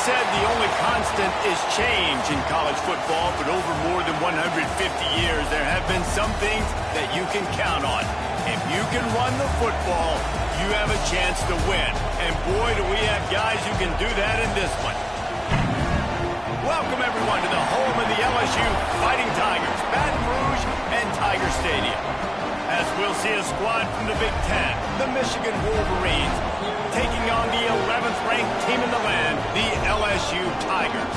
said the only constant is change in college football, but over more than 150 years, there have been some things that you can count on. If you can run the football, you have a chance to win. And boy, do we have guys who can do that in this one. Welcome, everyone, to the home of the LSU Fighting Tigers, Baton Rouge and Tiger Stadium. As we'll see a squad from the Big Ten, the Michigan Wolverines, taking on the 11th-ranked team in the land, the LSU Tigers.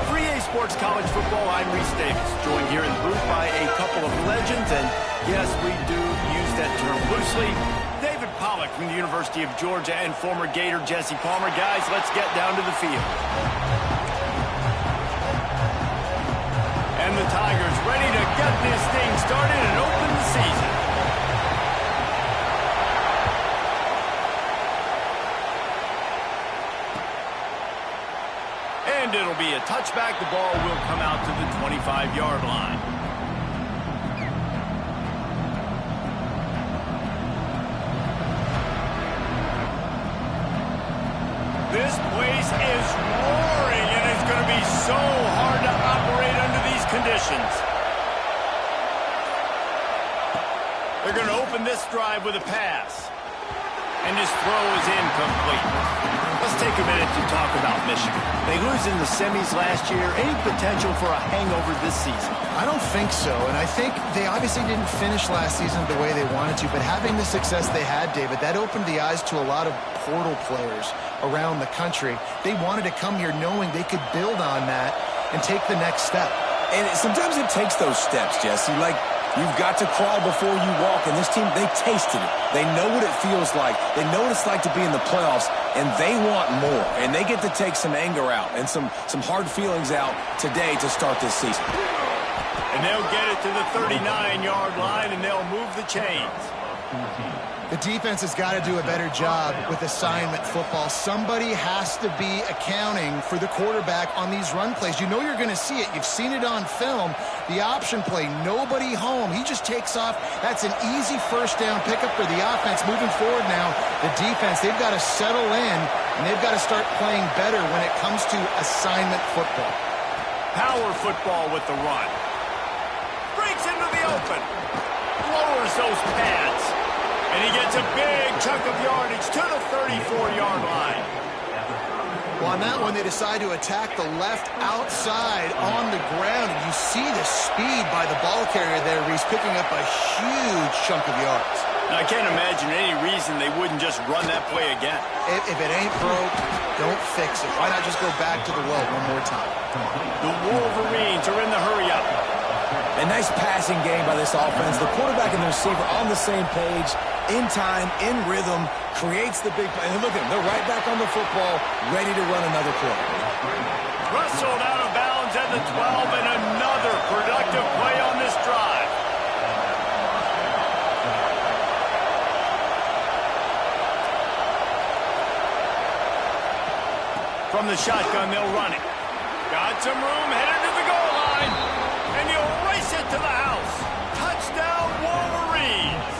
For EA Sports College Football, I'm Reese Davis, joined here in the booth by a couple of legends, and yes, we do use that term loosely. David Pollack from the University of Georgia and former Gator Jesse Palmer. Guys, let's get down to the field. And the Tigers ready to get this thing started and open the season. And it'll be a touchback. The ball will come out to the 25-yard line. This place is roaring, and it's going to be so hard to operate under these conditions. They're going to open this drive with a pass. And his throw is incomplete. Let's take a minute to talk about Michigan. They lose in the semis last year. Any potential for a hangover this season? I don't think so, and I think they obviously didn't finish last season the way they wanted to, but having the success they had, David, that opened the eyes to a lot of portal players around the country. They wanted to come here knowing they could build on that and take the next step. And sometimes it takes those steps, Jesse. Like, you've got to crawl before you walk, and this team, they tasted it. They know what it feels like. They know what it's like to be in the playoffs, and they want more. And they get to take some anger out and some hard feelings out today to start this season. And they'll get it to the 39-yard line, and they'll move the chains. The defense has got to do a better job with assignment football. Somebody has to be accounting for the quarterback on these run plays. You know you're going to see it. You've seen it on film. The option play, nobody home. He just takes off. That's an easy first down pickup for the offense. Moving forward now, the defense, they've got to settle in, and they've got to start playing better when it comes to assignment football. Power football with the run. Breaks into the open. Lowers those pads. And he gets a big chunk of yardage to the 34-yard line. Well, on that one, they decide to attack the left outside on the ground. And you see the speed by the ball carrier there, Reese, picking up a huge chunk of yards. Now, I can't imagine any reason they wouldn't just run that play again. If it ain't broke, don't fix it. Why not just go back to the well one more time? The Wolverines are in the hurry-up. A nice passing game by this offense. The quarterback and the receiver on the same page, in time, in rhythm, creates the big play. And look at them. They're right back on the football, ready to run another play. Wrestled out of bounds at the 12, and another productive play on this drive. From the shotgun, they'll run it. Got some room, headed to the goal line. And you'll race it to the house. Touchdown, Wolverines.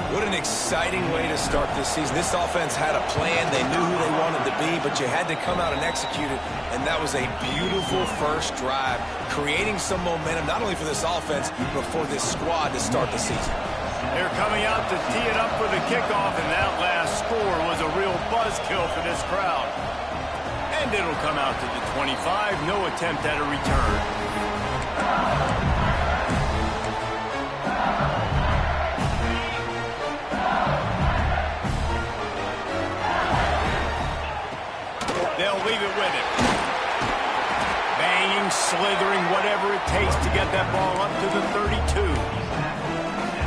What an exciting way to start this season. This offense had a plan. They knew who they wanted to be, but you had to come out and execute it. And that was a beautiful first drive, creating some momentum, not only for this offense, but for this squad to start the season. They're coming out to tee it up for the kickoff, and that last score was a real buzzkill for this crowd. And it'll come out to the 25. No attempt at a return. They'll leave it with him. Banging, slithering, whatever it takes to get that ball up to the 32.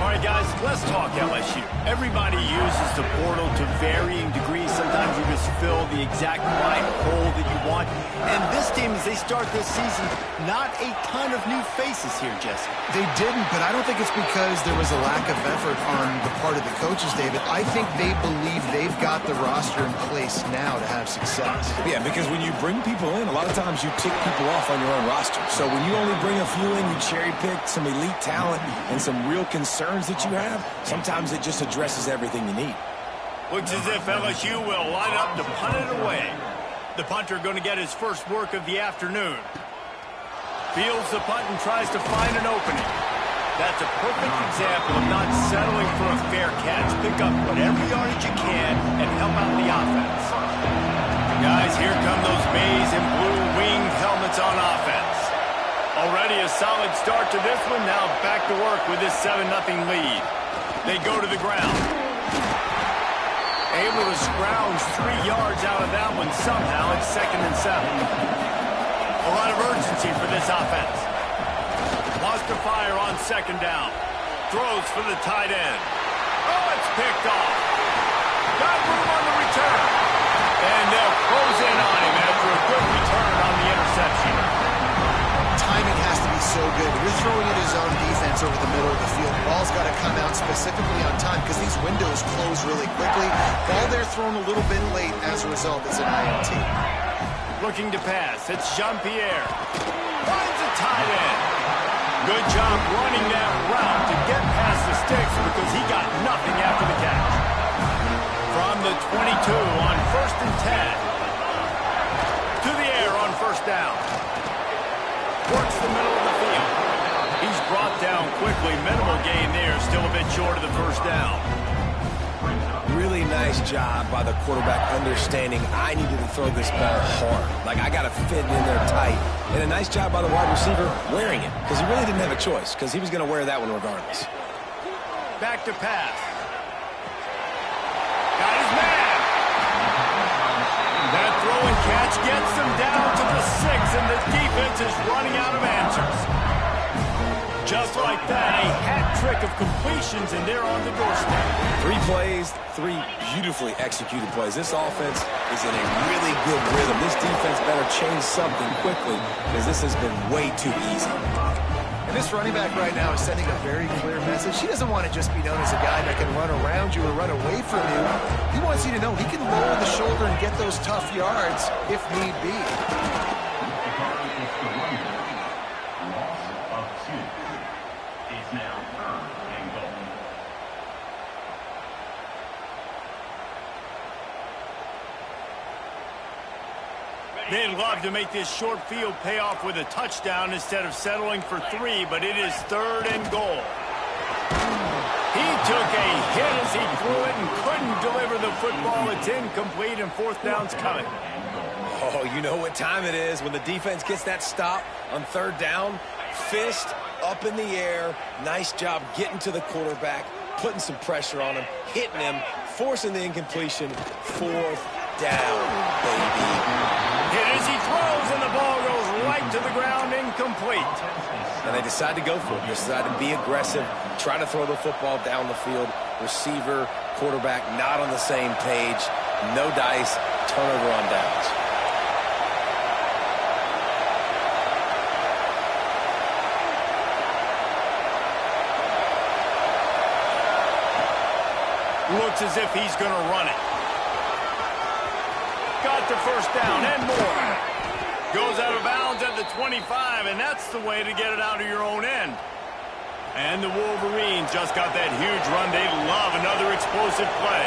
All right, guys, let's talk LSU. Everybody uses the portal to varying degrees. Sometimes you just fill the exact right hole that you want. And this team, as they start this season, not a ton of new faces here, Jesse. They didn't, but I don't think it's because there was a lack of effort on the part of the coaches, David. I think they believe they've got the roster in place now to have success. Yeah, because when you bring people in, a lot of times you tick people off on your own roster. So when you only bring a few in, you cherry-pick some elite talent and some real concerns that you have, sometimes it just addresses everything you need. Looks as if LSU will line up to punt it away. The punter going to get his first work of the afternoon. Fields the punt and tries to find an opening. That's a perfect example of not settling for a fair catch. Pick up whatever yardage you can and help out the offense. Guys, here come those maize and blue winged helmets on offense. Already a solid start to this one. Now back to work with this 7-0 lead. They go to the ground. Able to scrounge 3 yards out of that one somehow. It's 2nd and 7. A lot of urgency for this offense. Wants to fire on 2nd down. Throws for the tight end. Oh, it's picked off. Got room on the return. And they'll close in on him after a good return on the interception. Timing has to be so good. You're throwing at his own defense over the middle of the field. Ball's got to come out specifically on time because these windows close really quickly. Ball there thrown a little bit late. As a result, it's an INT. Looking to pass. It's Jean-Pierre. Finds a tight end. Good job running that route to get past the sticks because he got nothing after the catch. From the 22 on 1st and 10. To the air on 1st down. Works the middle of the field. He's brought down quickly. Minimal gain there. Still a bit short of the 1st down. Really nice job by the quarterback understanding I needed to throw this ball hard. Like, I got to fit in there tight. And a nice job by the wide receiver wearing it because he really didn't have a choice because he was going to wear that one regardless. Back to pass. Got his man. That throw and catch gets them down to the 6, and the defense is running out of answers. Just like that, a hat trick of completions, and they're on the doorstep. 3 plays, 3 beautifully executed plays. This offense is in a really good rhythm. This defense better change something quickly because this has been way too easy. And this running back right now is sending a very clear message. He doesn't want to just be known as a guy that can run around you or run away from you. He wants you to know he can lower the shoulder and get those tough yards if need be. They'd love to make this short field pay off with a touchdown instead of settling for 3, but it is 3rd and goal. He took a hit as he threw it and couldn't deliver the football. It's incomplete, and 4th down's coming. Oh, you know what time it is when the defense gets that stop on 3rd down. Fist up in the air. Nice job getting to the quarterback, putting some pressure on him, hitting him, forcing the incompletion. 4th down, baby. Hit as he throws, and the ball goes right to the ground, incomplete. And they decide to go for it. They decide to be aggressive, try to throw the football down the field. Receiver, quarterback, not on the same page. No dice, turnover on downs. Looks as if he's going to run it. Got the 1st down and more. Goes out of bounds at the 25, and that's the way to get it out of your own end. And the Wolverines just got that huge run. They love another explosive play.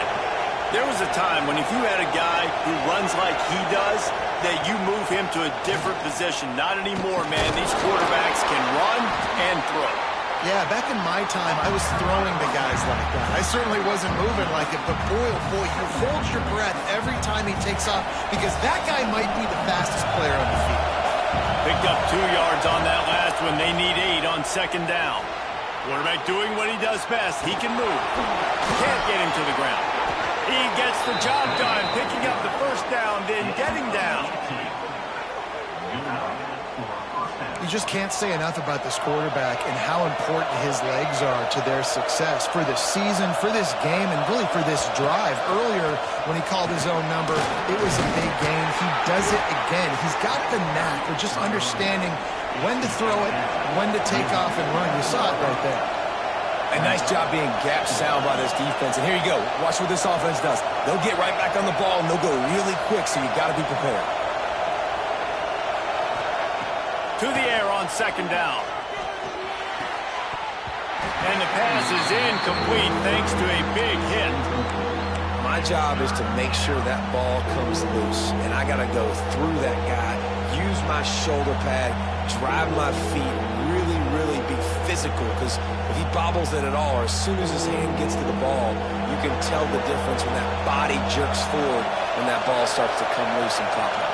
There was a time when if you had a guy who runs like he does, that you move him to a different position. Not anymore, man. These quarterbacks can run and throw. Yeah, back in my time, I was throwing the guys like that. I certainly wasn't moving like it, but boy, oh boy, you hold your breath every time he takes off because that guy might be the fastest player on the field. Picked up 2 yards on that last one. They need 8 on 2nd down. Quarterback doing what he does best. He can move. Can't get him to the ground. He gets the job done, picking up the 1st down, then getting down. You just can't say enough about this quarterback and how important his legs are to their success for this season, for this game, and really for this drive. Earlier, when he called his own number, it was a big gain. He does it again. He's got the knack of just understanding when to throw it, when to take off and run. You saw it right there. A nice job being gap sound by this defense. And here you go. Watch what this offense does. They'll get right back on the ball, and they'll go really quick, so you got to be prepared. To the air on 2nd down. And the pass is incomplete thanks to a big hit. My job is to make sure that ball comes loose, and I got to go through that guy, use my shoulder pad, drive my feet, really, really be physical, because if he bobbles it at all, or as soon as his hand gets to the ball, you can tell the difference when that body jerks forward when that ball starts to come loose and pop out.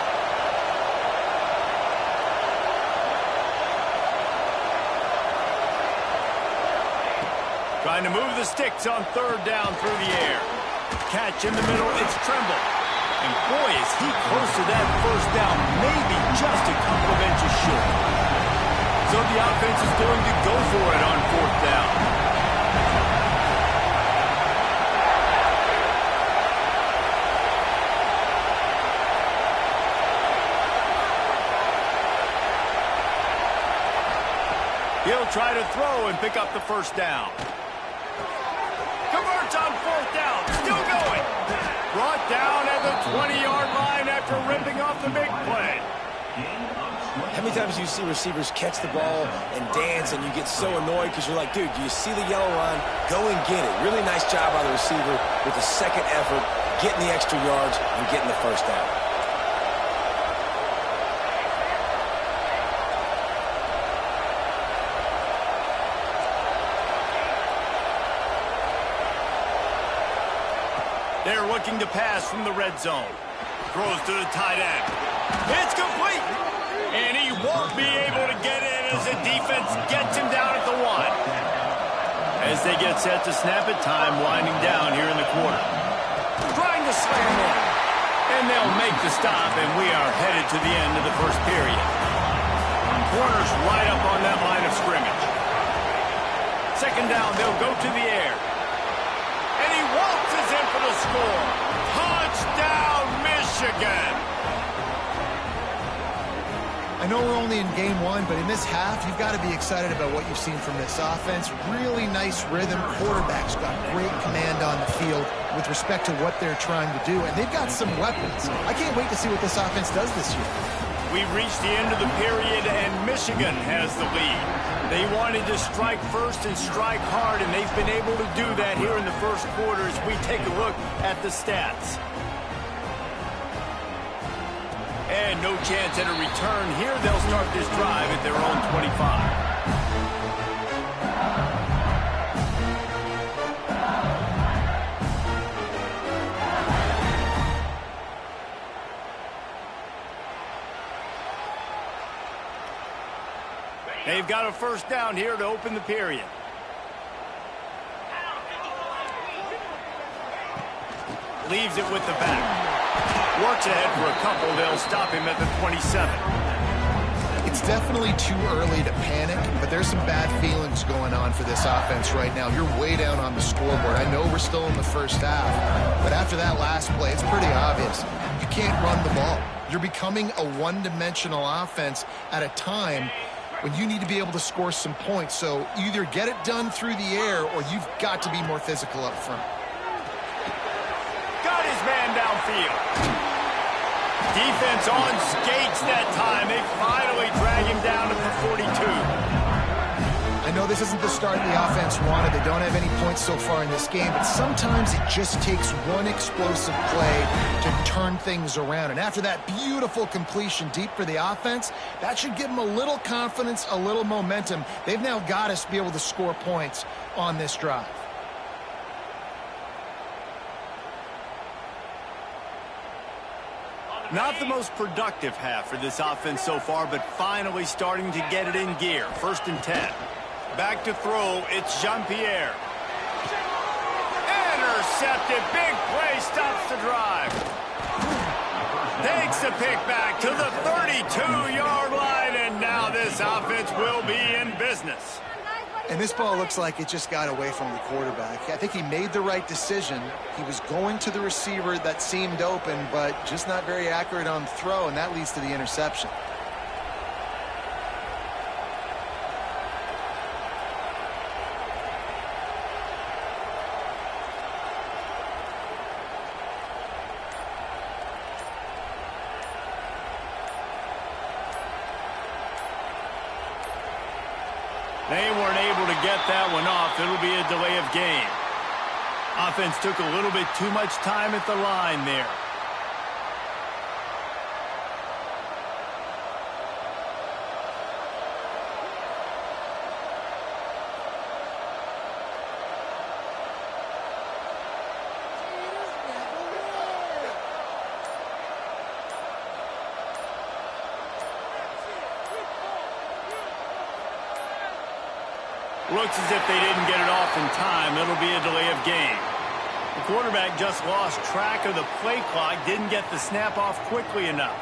Trying to move the sticks on third down through the air. Catch in the middle, it's Tremble. And boy, is he close to that first down, maybe just a couple of inches short. So the offense is going to go for it on fourth down. He'll try to throw and pick up the first down. Converts on fourth down, still going. Brought down at the 20-yard line after ripping off the big play. How many times do you see receivers catch the ball and dance and you get so annoyed because you're like, dude, do you see the yellow line? Go and get it. Really nice job by the receiver with the second effort, getting the extra yards and getting the first down. They're looking to pass from the red zone. Throws to the tight end. It's complete. And he won't be able to get in as the defense gets him down at the 1. As they get set to snap it, time winding down here in the quarter. Trying to slam in. And they'll make the stop, and we are headed to the end of the first period. Corners right up on that line of scrimmage. Second down, they'll go to the air. And he waltzes in for the score. Touchdown, Michigan! I know we're only in game one, but in this half, you've got to be excited about what you've seen from this offense. Really nice rhythm. Quarterback's got great command on the field with respect to what they're trying to do, and they've got some weapons. I can't wait to see what this offense does this year. We've reached the end of the period, and Michigan has the lead. They wanted to strike first and strike hard, and they've been able to do that here in the first quarter as we take a look at the stats. And no chance at a return here. They'll start this drive at their own 25. They've got a first down here to open the period. Leaves it with the back. Works ahead for a couple. They'll stop him at the 27. It's definitely too early to panic, but there's some bad feelings going on for this offense right now. You're way down on the scoreboard. I know we're still in the first half, but after that last play, it's pretty obvious. You can't run the ball. You're becoming a one-dimensional offense at a time when you need to be able to score some points. So either get it done through the air or you've got to be more physical up front. Got his man downfield. Defense on skates that time. They finally drag him down at the 42. I know this isn't the start the offense wanted. They don't have any points so far in this game, but sometimes it just takes one explosive play to turn things around. And after that beautiful completion deep for the offense, that should give them a little confidence, a little momentum. They've now got us to be able to score points on this drive. Not the most productive half for this offense so far, but finally starting to get it in gear. 1st and 10. Back to throw, it's Jean-Pierre. Intercepted, big play, stops the drive. Takes the pick back to the 32-yard line, and now this offense will be in business. And this ball looks like it just got away from the quarterback. I think he made the right decision. He was going to the receiver that seemed open, but just not very accurate on the throw, and that leads to the interception. They weren't able to get that one off. It'll be a delay of game. Offense took a little bit too much time at the line there. Looks as if they didn't get it off in time. It'll be a delay of game. The quarterback just lost track of the play clock, didn't get the snap off quickly enough.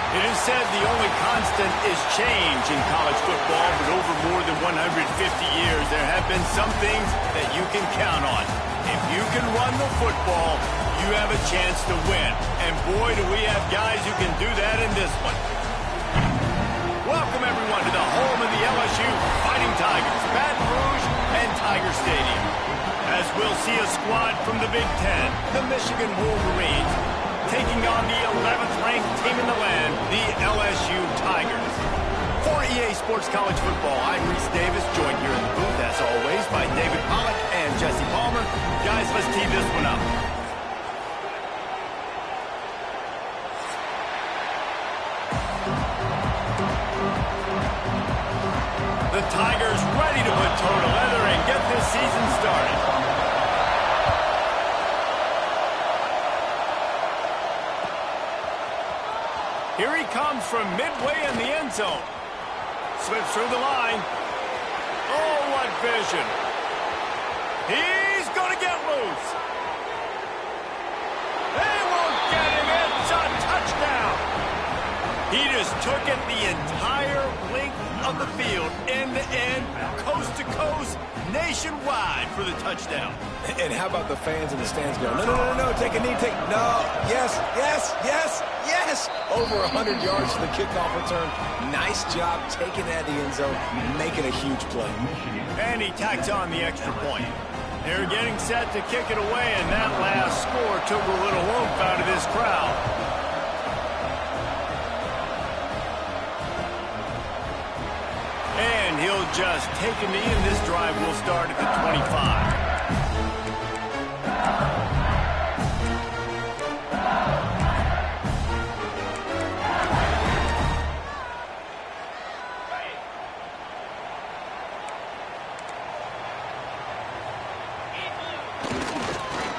It is said the only constant is change in college football, but over more than 150 years, there have been some things that you can count on. If you can run the football, you have a chance to win. And boy, do we have guys who can do that in this one. Welcome, everyone, to the home of the LSU Fighting Tigers, Baton Rouge and Tiger Stadium. As we'll see a squad from the Big Ten, the Michigan Wolverines, taking on the 11th-ranked team in the land, the LSU Tigers. For EA Sports College Football, I'm Reese Davis, joined here in the booth, as always, by David Pollack and Jesse Palmer. Guys, let's tee this one up. The Tigers ready to put toe to leather and get this season started. Here he comes from midway in the end zone. Slips through the line. Oh, what vision. He's going to get loose. They won't get him. It's a touchdown. He just took it the entire length of the field, end to end, coast to coast, nationwide for the touchdown. And how about the fans in the stands going, no, take a knee, no, yes. Over 100 yards to the kickoff return. Nice job taking that to the end zone, making a huge play. And he tacks on the extra point. They're getting set to kick it away, and that last score took a little oomph out of this crowd. he'll just take a knee, and this drive will start at the 25.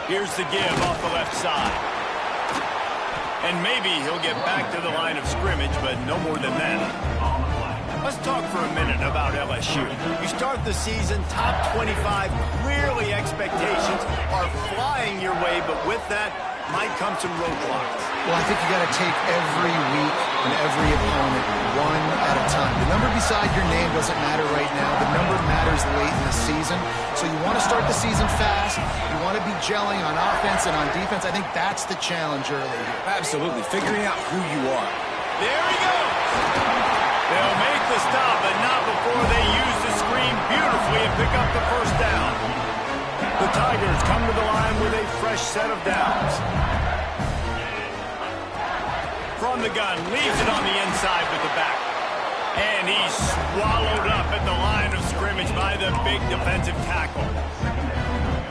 Here's the give off the left side. And maybe he'll get back to the line of scrimmage, but no more than that. Let's talk for a minute about LSU. You start the season top 25. Clearly expectations are flying your way, but with that might come some roadblocks. Well, I think you got to take every week and every opponent one at a time. The number beside your name doesn't matter right now. The number matters late in the season. So you want to start the season fast. You want to be gelling on offense and on defense. I think that's the challenge early here. Absolutely. Figuring out who you are. There he goes. They'll make the stop, but not before they use the screen beautifully and pick up the first down. The Tigers come to the line with a fresh set of downs. From the gun, leaves it on the inside with the back. And he's swallowed up at the line of scrimmage by the big defensive tackle.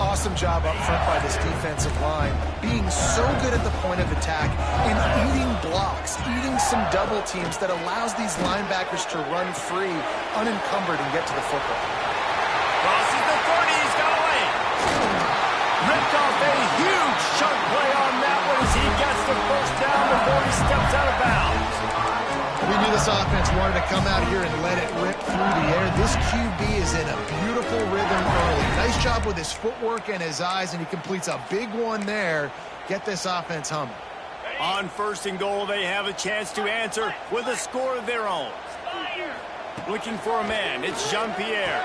Awesome job up front by this defensive line, being so good at the point of attack and eating blocks, eating some double teams that allows these linebackers to run free, unencumbered, and get to the football. Crosses the 30, he's got away. Ripped off a huge chunk play on that one as he gets the first down before he steps out of bounds. We knew this offense wanted to come out here and let it rip through the air. This QB is in a beautiful rhythm early. Nice job with his footwork and his eyes, and he completes a big one there. Get this offense humming. On first and goal, they have a chance to answer with a score of their own. Looking for a man, it's Jean-Pierre.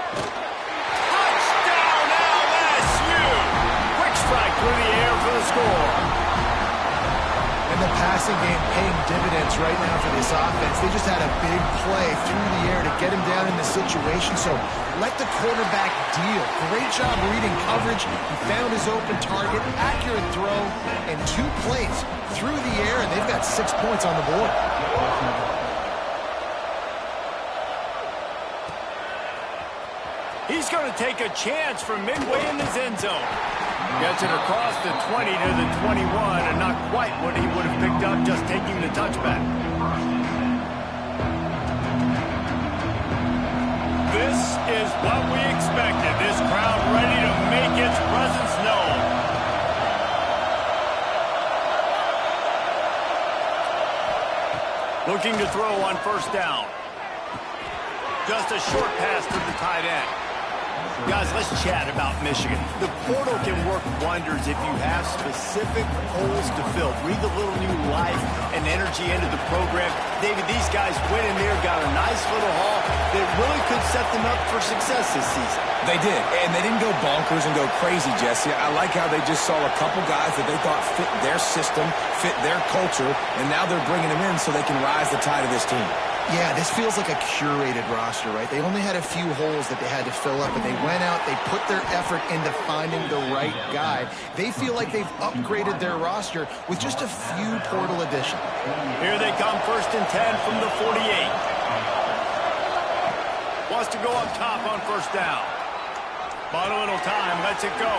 Touchdown LSU! Quick strike through the air for the score. And the passing game paying dividends right now for this offense. They just had a big play through the air to get him down in the situation. So let the quarterback deal. Great job reading coverage. He found his open target, accurate throw, and 2 plays through the air, and they've got 6 points on the board. He's going to take a chance from midway in his end zone. Gets it across the 20 to the 21, and not quite what he would have picked up just taking the touchback. This is what we expected. This crowd ready to make its presence known. Looking to throw on first down. Just a short pass to the tight end. Guys, let's chat about Michigan. The portal can work wonders if you have specific holes to fill. Breathe a little new life and energy into the program. David, these guys went in there, got a nice little haul that really could set them up for success this season. They did, and they didn't go bonkers and go crazy, Jesse. I like how they just saw a couple guys that they thought fit their system, fit their culture, and now they're bringing them in so they can rise the tide of this team. Yeah, this feels like a curated roster, right? They only had a few holes that they had to fill up, and they went out, they put their effort into finding the right guy. They feel like they've upgraded their roster with just a few portal additions. Here they come, 1st and 10 from the 48. Wants to go up top on first down. Bought a little time, lets it go.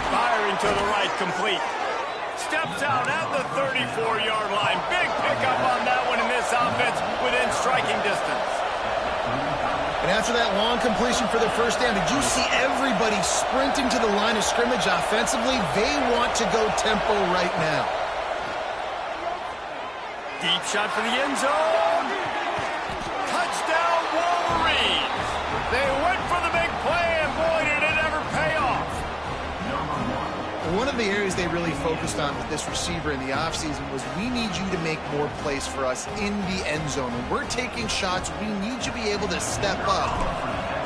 Firing to the right, complete. Steps out at the 34-yard line. Big pickup on that one in this offense within striking distance. And after that long completion for the first down, did you see everybody sprinting to the line of scrimmage offensively? They want to go tempo right now. Deep shot for the end zone. Touchdown Wolverines. They went for the big play, and boy, did it ever pay off. One of the areas they really focused on with this receiver in the offseason was we need you to make more plays for us in the end zone. When we're taking shots, we need you to be able to step up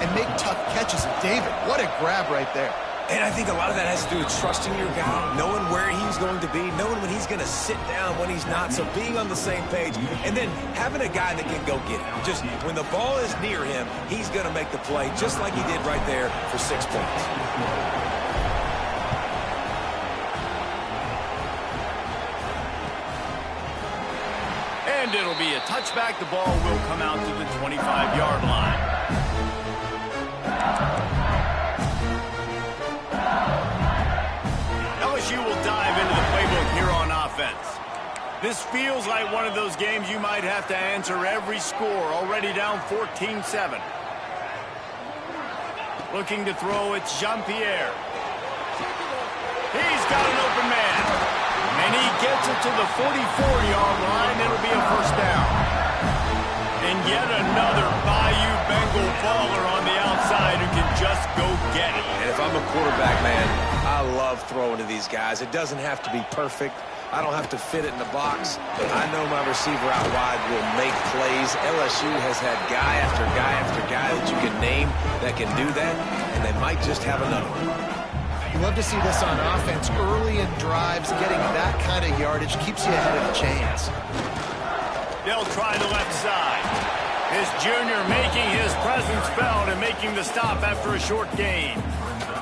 and make tough catches. And David, what a grab right there. And I think a lot of that has to do with trusting your guy, knowing where he's going to be, knowing when he's going to sit down, when he's not, so being on the same page, and then having a guy that can go get it. Just when the ball is near him, he's going to make the play, just like he did right there for 6 points. And it'll be a touchback. The ball will come out to the 25-yard line. This feels like one of those games you might have to answer every score. Already down 14-7. Looking to throw, it's Jean-Pierre. He's got an open man. And he gets it to the 44-yard line. It'll be a first down. And yet another Bayou Bengal baller on the outside who can just go get it. And if I'm a quarterback, man, I love throwing to these guys. It doesn't have to be perfect. I don't have to fit it in the box. I know my receiver out wide will make plays. LSU has had guy after guy after guy that you can name that can do that, and they might just have another one. You love to see this on offense. Early in drives, getting that kind of yardage keeps you ahead of the chains. They'll try the left side. This junior making his presence felt and making the stop after a short gain.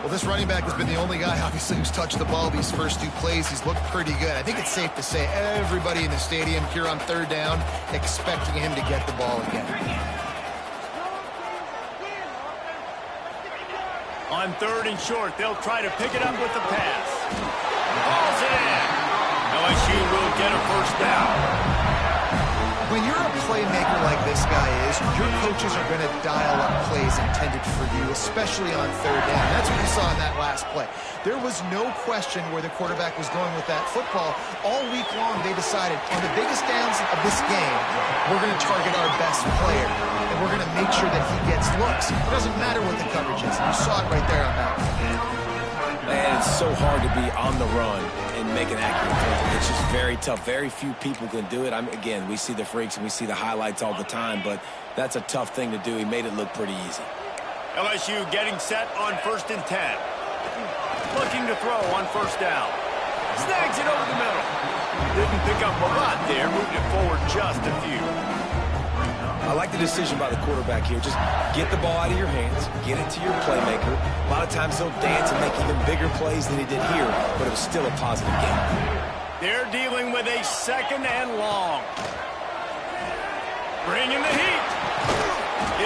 Well, this running back has been the only guy, obviously, who's touched the ball these first two plays. He's looked pretty good. I think it's safe to say everybody in the stadium here on third down expecting him to get the ball again. On third and short, they'll try to pick it up with the pass. Balls it in. LSU will get a first down. When you're a playmaker like this guy is, your coaches are going to dial up plays intended for you, especially on third down. That's what you saw in that last play. There was no question where the quarterback was going with that football. All week long, they decided, on the biggest downs of this game, we're going to target our best player, and we're going to make sure that he gets looks. It doesn't matter what the coverage is. You saw it right there on that one. Man, it's so hard to be on the run and make an accurate throw. It's just very tough. Very few people can do it. Again, we see the freaks and we see the highlights all the time, but that's a tough thing to do. He made it look pretty easy. LSU getting set on 1st and 10. Looking to throw on first down. Snags it over the middle. Didn't pick up a lot there. Moved it forward just a few. I like the decision by the quarterback here. Just get the ball out of your hands, get it to your playmaker. A lot of times he'll dance and make even bigger plays than he did here, but it was still a positive game. They're dealing with a 2nd and long. Bringing the heat.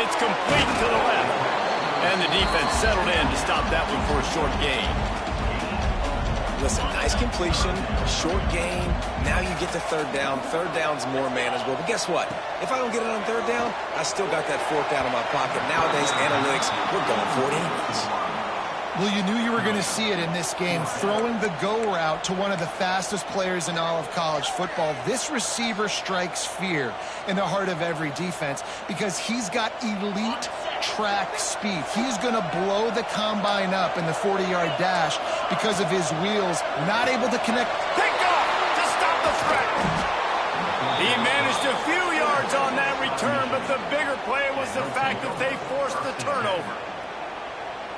It's complete to the left. And the defense settled in to stop that one for a short gain. Listen, nice completion, short gain. Now you get to third down. Third down's more manageable. But guess what? If I don't get it on third down, I still got that fourth down in my pocket. Nowadays, analytics, we're going for it anyways. Well, you knew you were going to see it in this game, throwing the go route to one of the fastest players in all of college football. This receiver strikes fear in the heart of every defense because he's got elite track speed. He's going to blow the combine up in the 40-yard dash because of his wheels, not able to connect. Pick off to stop the threat. He managed a few yards on that return, but the bigger play was the fact that they forced the turnover.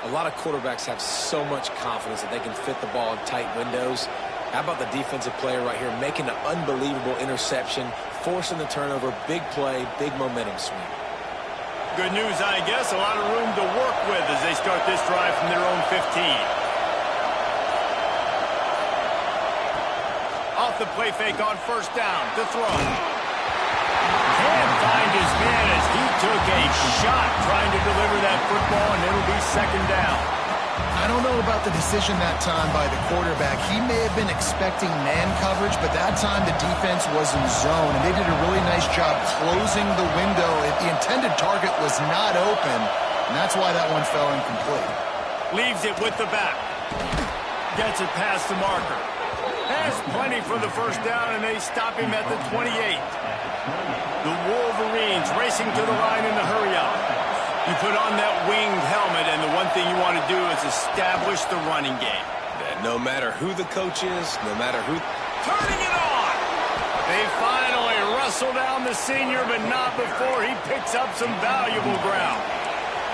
A lot of quarterbacks have so much confidence that they can fit the ball in tight windows. How about the defensive player right here making an unbelievable interception, forcing the turnover, big play, big momentum swing. Good news, I guess. A lot of room to work with as they start this drive from their own 15. Off the play fake on first down. To throw. Can't find his man as he took a shot trying to deliver that football, and it'll be 2nd down. I don't know about the decision that time by the quarterback. He may have been expecting man coverage, but that time the defense was in zone, and they did a really nice job closing the window. The intended target was not open, and that's why that one fell incomplete. Leaves it with the back. Gets it past the marker. Has plenty for the first down, and they stop him at the 28. The Wolverines racing to the line in the hurry-up. You put on that winged helmet, and the one thing you want to do is establish the running game. Yeah, no matter who the coach is, no matter who... Turning it on! They finally wrestle down the senior, but not before he picks up some valuable ground.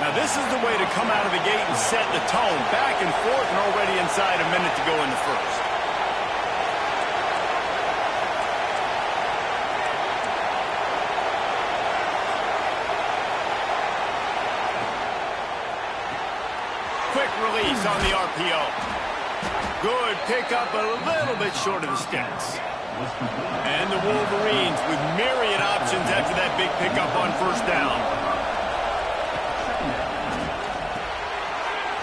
Now, this is the way to come out of the gate and set the tone. Back and forth, and already inside a minute to go in the first. Quick release on the RPO. Good pickup, a little bit short of the sticks. And the Wolverines with myriad options after that big pickup on first down.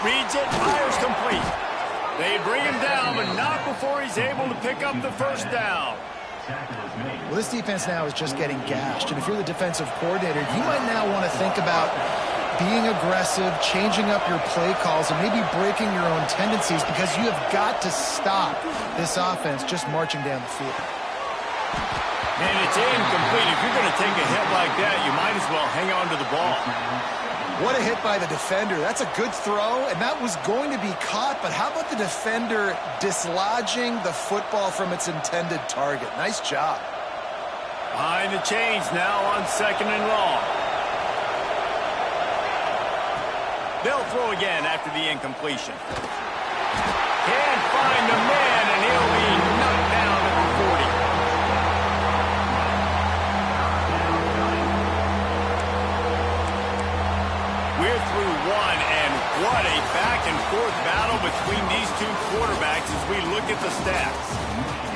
Reads it, fires complete. They bring him down, but not before he's able to pick up the first down. Well, this defense now is just getting gashed, and if you're the defensive coordinator, you might now want to think about being aggressive, changing up your play calls, and maybe breaking your own tendencies, because you have got to stop this offense just marching down the field. And it's incomplete. If you're going to take a hit like that, you might as well hang on to the ball. What a hit by the defender. That's a good throw, and that was going to be caught, but how about the defender dislodging the football from its intended target? Nice job. Behind the chains now on 2nd and long. They'll throw again after the incompletion. Can't find a man, and he'll be knocked down at the 40. We're through one, and what a back-and-forth battle between these two quarterbacks as we look at the stats.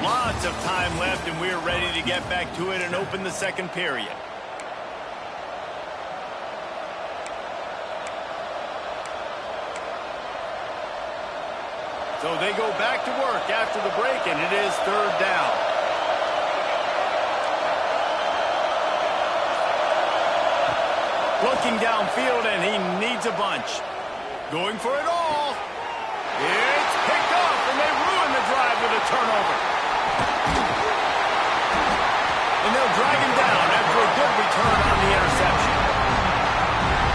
Lots of time left, and we're ready to get back to it and open the second period. So they go back to work after the break, and it is 3rd down. Looking downfield, and he needs a bunch. Going for it all. It's picked up, and they ruin the drive with a turnover. And they'll drag him down after a good return on the interception.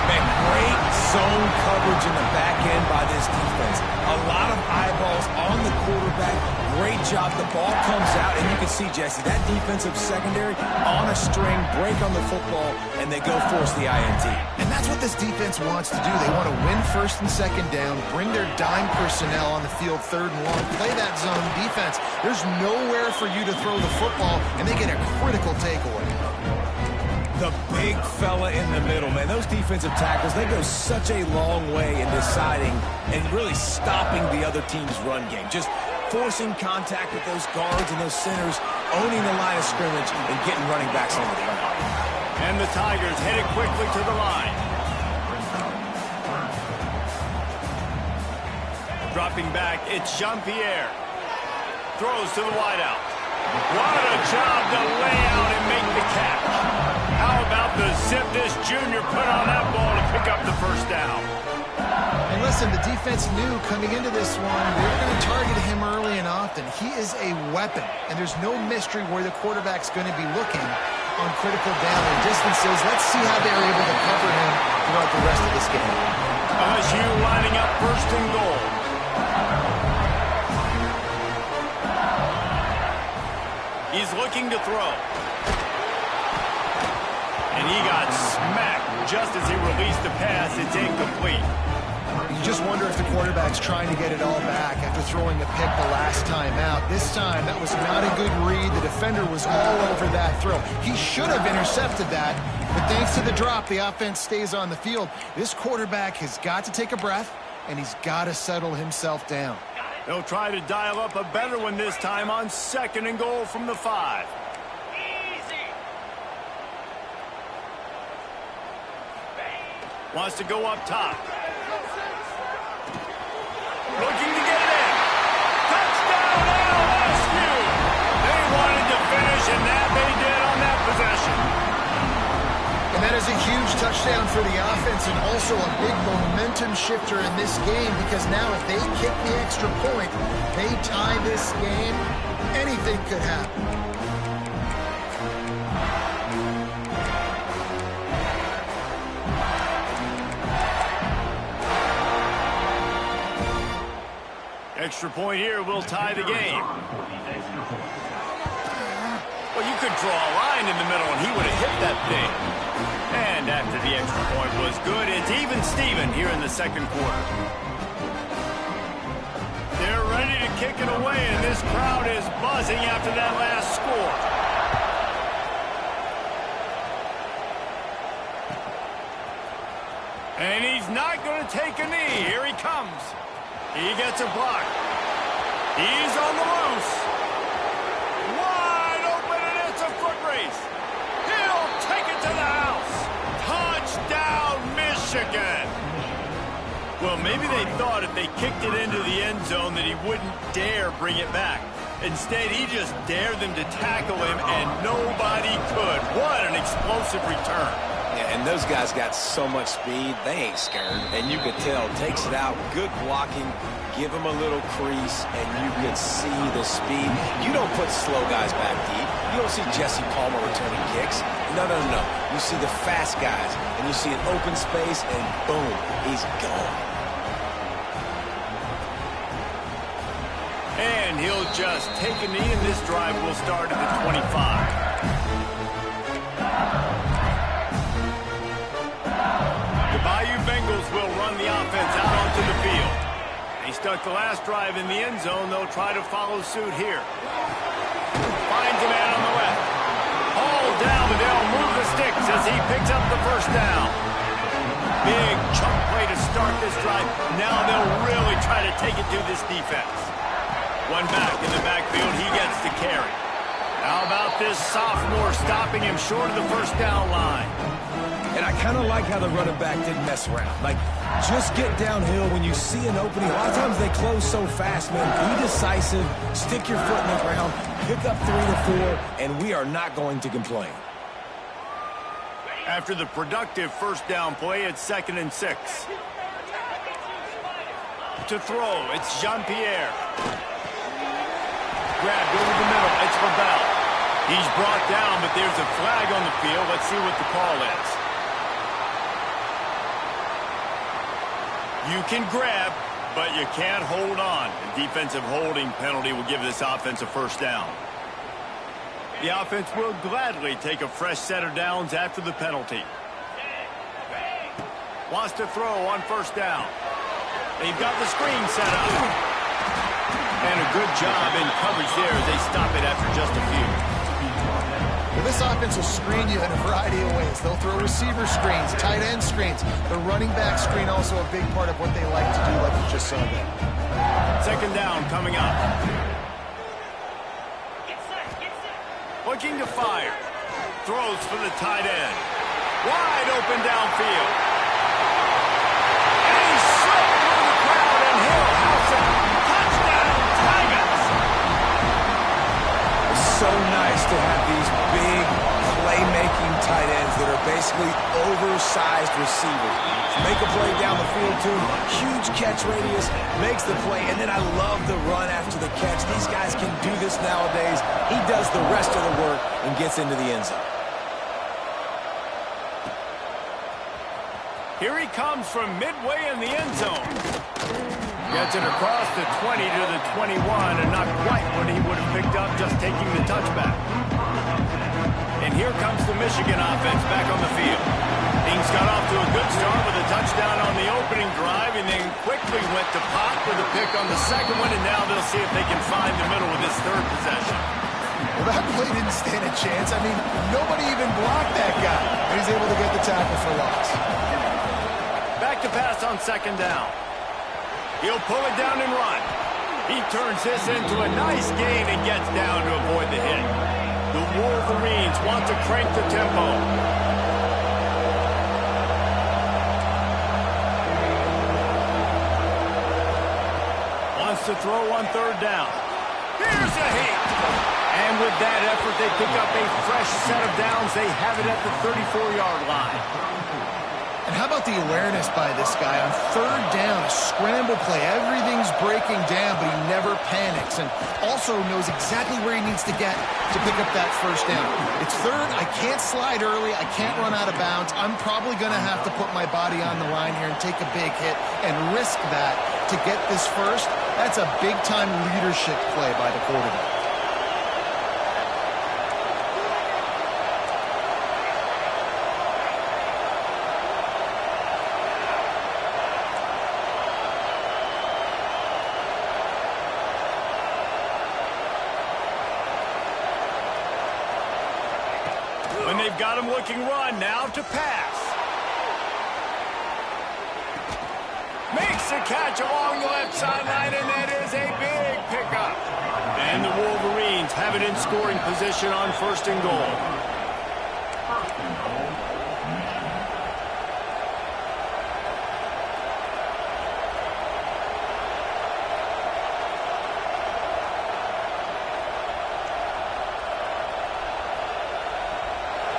Man, great zone coverage in the back end by this defense. A lot of eyeballs on the quarterback. Great job. The ball comes out, and you can see, Jesse, that defensive secondary on a string, break on the football, and they go force the INT. And that's what this defense wants to do. They want to win 1st and 2nd down, bring their dime personnel on the field 3rd and long, play that zone defense. There's nowhere for you to throw the football, and they get a critical takeaway. The big fella in the middle, man. Those defensive tackles, they go such a long way in deciding and really stopping the other team's run game. Just forcing contact with those guards and those centers, owning the line of scrimmage, and getting running backs on the ground. And the Tigers headed quickly to the line. Dropping back, it's Jean-Pierre. Throws to the wideout. What a job to lay out and make the catch. How about the zip this junior put on that ball to pick up the 1st down? And listen, the defense knew coming into this one, they were going to target him early and often. He is a weapon, and there's no mystery where the quarterback's going to be looking on critical down and distances. Let's see how they're able to cover him throughout the rest of this game. LSU lining up 1st and goal. He's looking to throw. And he got smacked just as he released the pass. It's incomplete. You just wonder if the quarterback's trying to get it all back after throwing a pick the last time out. This time, that was not a good read. The defender was all over that throw. He should have intercepted that, but thanks to the drop, the offense stays on the field. This quarterback has got to take a breath, and he's got to settle himself down. They'll try to dial up a better one this time on 2nd and goal from the 5. Wants to go up top. Looking to get it in. Touchdown, LSU! They wanted to finish, and that they did on that possession. And that is a huge touchdown for the offense and also a big momentum shifter in this game, because now if they kick the extra point, they tie this game, anything could happen. Extra point here will tie the game. Well, you could draw a line in the middle, and he would have hit that thing. And after the extra point was good, it's even Steven here in the 2nd quarter. They're ready to kick it away, and this crowd is buzzing after that last score. And he's not going to take a knee. Here he comes. He gets a block. He's on the loose. Wide open, and it's a foot race. He'll take it to the house. Touchdown, Michigan. Well, maybe they thought if they kicked it into the end zone that he wouldn't dare bring it back. Instead, he just dared them to tackle him, and nobody could. What an explosive return. Yeah, and those guys got so much speed, they ain't scared. And you could tell, takes it out, good blocking, give him a little crease, and you could see the speed. You don't put slow guys back deep. You don't see Jesse Palmer returning kicks. No, no, no. You see the fast guys, and you see an open space, and boom, he's gone. And he'll just take a knee, and this drive will start at the 25. The Bayou Bengals will run the offense out onto the field. They stuck the last drive in the end zone. They'll try to follow suit here. Finds a man on the left. Hauled down, but they'll move the sticks as he picks up the first down. Big chunk play to start this drive. Now they'll really try to take it to this defense. One back in the backfield, he gets the carry. How about this sophomore stopping him short of the first down line? And I kind of like how the running back didn't mess around. Like, just get downhill when you see an opening. A lot of times they close so fast, man. Be decisive, stick your foot in the ground, pick up 3 to 4, and we are not going to complain. After the productive first down play, it's 2nd and 6. To throw, it's Jean-Pierre. Grabbed over the middle. It's for Bell. He's brought down, but there's a flag on the field. Let's see what the call is. You can grab, but you can't hold on. A defensive holding penalty will give this offense a first down. The offense will gladly take a fresh set of downs after the penalty. Wants to throw on first down. They've got the screen set up. And a good job in coverage there as they stop it after just a few. Well, this offense will screen you in a variety of ways. They'll throw receiver screens, tight end screens. The running back screen also a big part of what they like to do, like you just saw there. 2nd down coming up. Looking to fire. Throws for the tight end. Wide open downfield. And he's slipped through the crowd, and he'll house it. Touchdown, Tigers! It's so nice to have these big playmaking tight ends that are basically oversized receivers. Make a play down the field to him, huge catch radius, makes the play, and then I love the run after the catch. These guys can do this nowadays. He does the rest of the work and gets into the end zone. Here he comes from midway in the end zone. Gets it across the 20 to the 21, and not quite what he would have picked up just taking the touchback. And here comes the Michigan offense back on the field. Things got off to a good start with a touchdown on the opening drive, and then quickly went to Pop with a pick on the second one, and now they'll see if they can find the middle with this third possession. Well, that play didn't stand a chance. I mean, nobody even blocked that guy. He's able to get the tackle for loss. Back to pass on 2nd down. He'll pull it down and run. He turns this into a nice gain and gets down to avoid the hit. The Wolverines want to crank the tempo. Wants to throw on 3rd down. Here's a hit. And with that effort, they pick up a fresh set of downs. They have it at the 34-yard line. And how about the awareness by this guy on 3rd down, a scramble play. Everything's breaking down, but he never panics and also knows exactly where he needs to get to pick up that first down. It's 3rd. I can't slide early. I can't run out of bounds. I'm probably going to have to put my body on the line here and take a big hit and risk that to get this first. That's a big-time leadership play by the quarterback. When they've got him looking run, now to pass. Makes a catch along the left sideline, and that is a big pickup. And the Wolverines have it in scoring position on 1st and goal.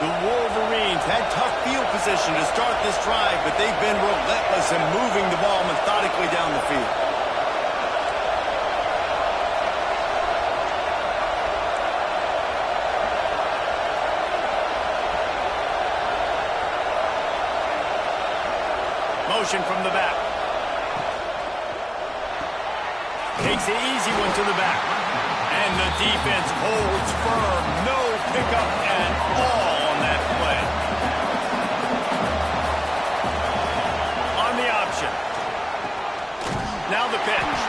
The Wolverines had tough field position to start this drive, but they've been relentless in moving the ball methodically down the field. Motion from the back. Takes the easy one to the back. And the defense holds firm. No pickup at all on that play. On the option. Now the pitch.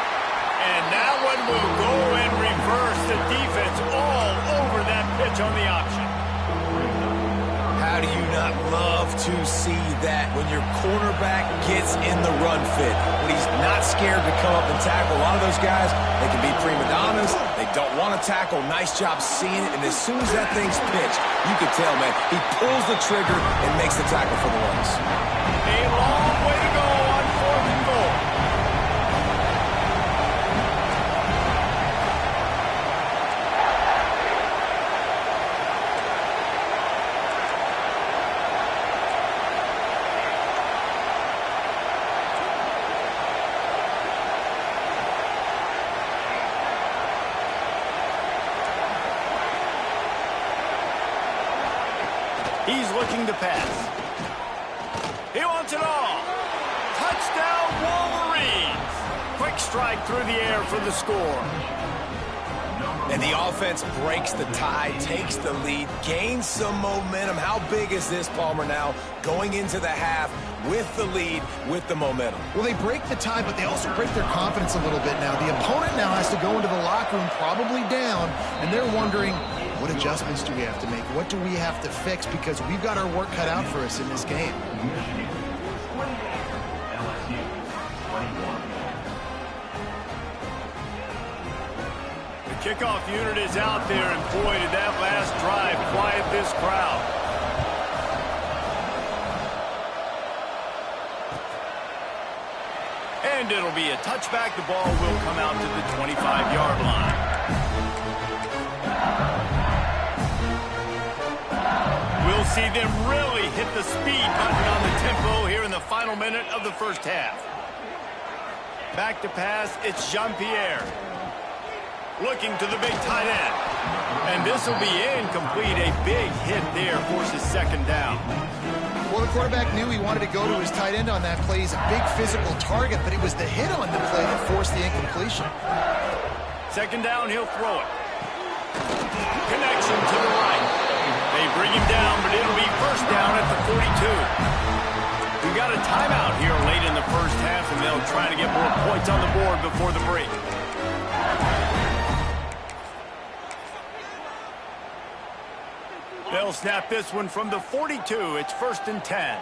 And that one will go and reverse the defense all over that pitch on the option. How do you not love to see that when your cornerback gets in the run fit, when he's not scared to come up and tackle? A lot of those guys, they can be prima donnas. They don't want to tackle. Nice job seeing it. And as soon as that thing's pitched, you can tell, man, he pulls the trigger and makes the tackle for the runs. A long way to go on 4th and goal. He's looking to pass. He wants it all. Touchdown, Wolverines. Quick strike through the air for the score. And the offense breaks the tie, takes the lead, gains some momentum. How big is this, Palmer, now going into the half with the lead, with the momentum? Well, they break the tie, but they also break their confidence a little bit now. The opponent now has to go into the locker room probably down, and they're wondering, what adjustments do we have to make? What do we have to fix? Because we've got our work cut out for us in this game. The kickoff unit is out there, and boy, did that last drive quiet this crowd. And it'll be a touchback. The ball will come out to the 25-yard line. We'll see them really hit the speed button on the tempo here in the final minute of the first half. Back to pass, it's Jean-Pierre. Looking to the big tight end. And this will be incomplete. A big hit there forces second down. Well, the quarterback knew he wanted to go to his tight end on that play. He's a big physical target, but it was the hit on the play that forced the incompletion. Second down, he'll throw it. Connection to the right. They bring him down, but it'll be first down at the 42. We got a timeout here late in the first half, and they'll try to get more points on the board before the break. They'll snap this one from the 42. It's 1st and 10.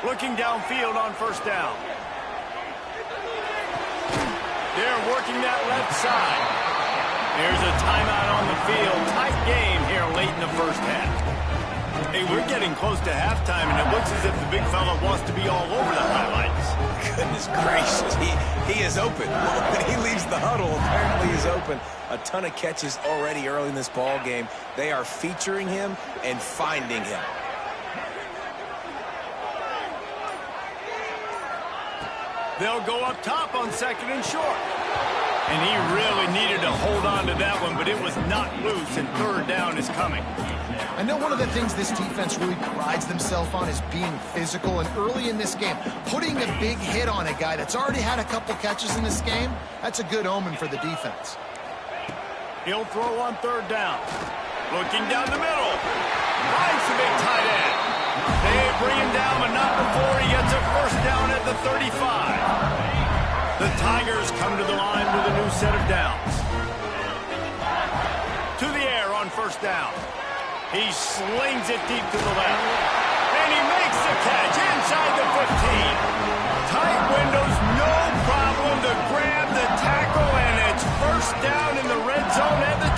Looking downfield on first down. They're working that left side. There's a timeout on the field. Tight game here late in the first half. Hey, we're getting close to halftime, and it looks as if the big fella wants to be all over the highlights. Goodness gracious, he is open. When he leaves the huddle, apparently he's open. A ton of catches already early in this ball game. They are featuring him and finding him. They'll go up top on 2nd and short. And he really needed to hold on to that one, but it was not loose, and 3rd down is coming. I know one of the things this defense really prides themselves on is being physical, and early in this game, putting a big hit on a guy that's already had a couple catches in this game, that's a good omen for the defense. He'll throw on 3rd down. Looking down the middle. Finds the big tight end. They bring him down, but not before he gets a first down at the 35. The Tigers come to the line with a new set of downs. To the air on first down. He slings it deep to the left. And he makes the catch inside the 15. Tight windows, no problem to grab the tackle, and it's first down in the red zone at the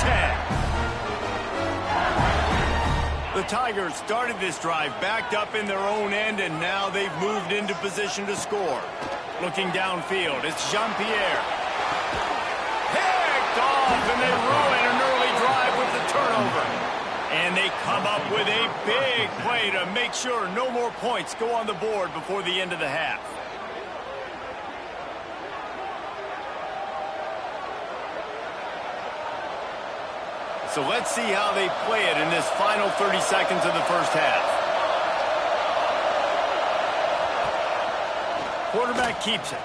10. The Tigers started this drive backed up in their own end, and now they've moved into position to score. Looking downfield, it's Jean-Pierre. Picked off, and they ruin an early drive with the turnover. And they come up with a big play to make sure no more points go on the board before the end of the half. So let's see how they play it in this final 30 seconds of the first half. Quarterback keeps it.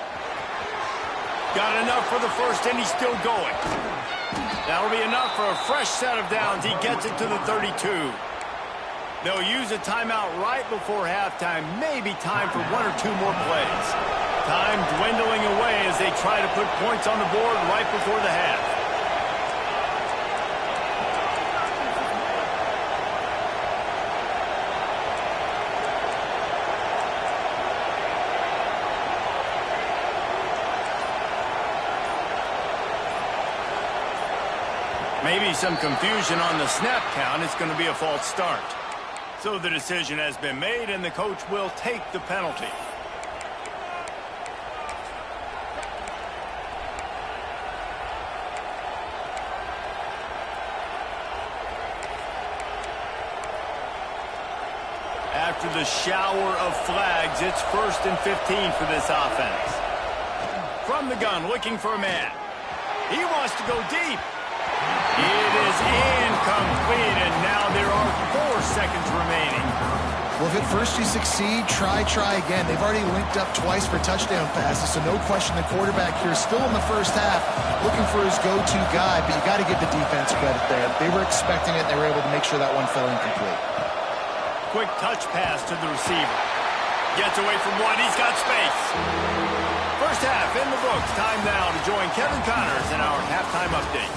Got enough for the first, and he's still going. That'll be enough for a fresh set of downs. He gets it to the 32. They'll use a timeout right before halftime. Maybe time for one or two more plays. Time dwindling away as they try to put points on the board right before the half. Maybe some confusion on the snap count. It's going to be a false start. So the decision has been made, and the coach will take the penalty. After the shower of flags, it's 1st and 15 for this offense. From the gun, looking for a man. He wants to go deep. It is incomplete, and now there are 4 seconds remaining. Well, if at first you succeed, try again. They've already linked up twice for touchdown passes, so no question the quarterback here is still in the first half looking for his go-to guy, but you got to give the defense credit there. They were expecting it, and they were able to make sure that one fell incomplete. Quick touch pass to the receiver. Gets away from one. He's got space. First half in the books. Time now to join Kevin Connors in our halftime update.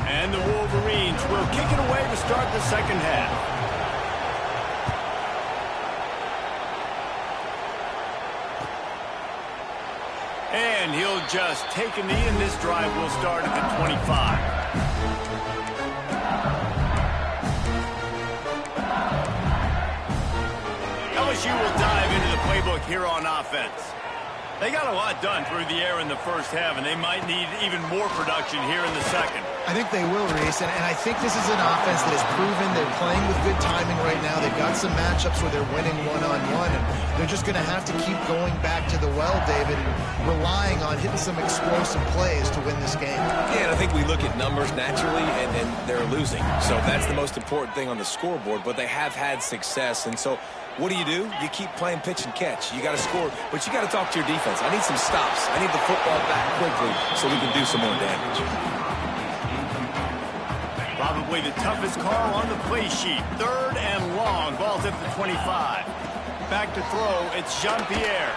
And the Wolverines will kick it away to start the second half. And he'll just take a knee, and this drive will start at the 25. LSU will dive into the playbook here on offense. They got a lot done through the air in the first half, and they might need even more production here in the second. I think they will, Reese, and I think this is an offense that has proven they're playing with good timing right now. They've got some matchups where they're winning one-on-one, and they're just going to have to keep going back to the well, David, and relying on hitting some explosive plays to win this game. Yeah, and I think we look at numbers naturally, and they're losing. So that's the most important thing on the scoreboard, but they have had success, and so what do? You keep playing pitch and catch. You got to score, but you got to talk to your defense. I need some stops. I need the football back quickly so we can do some more damage. Probably the toughest call on the play sheet. 3rd and long. Ball's at the 25. Back to throw. It's Jean-Pierre.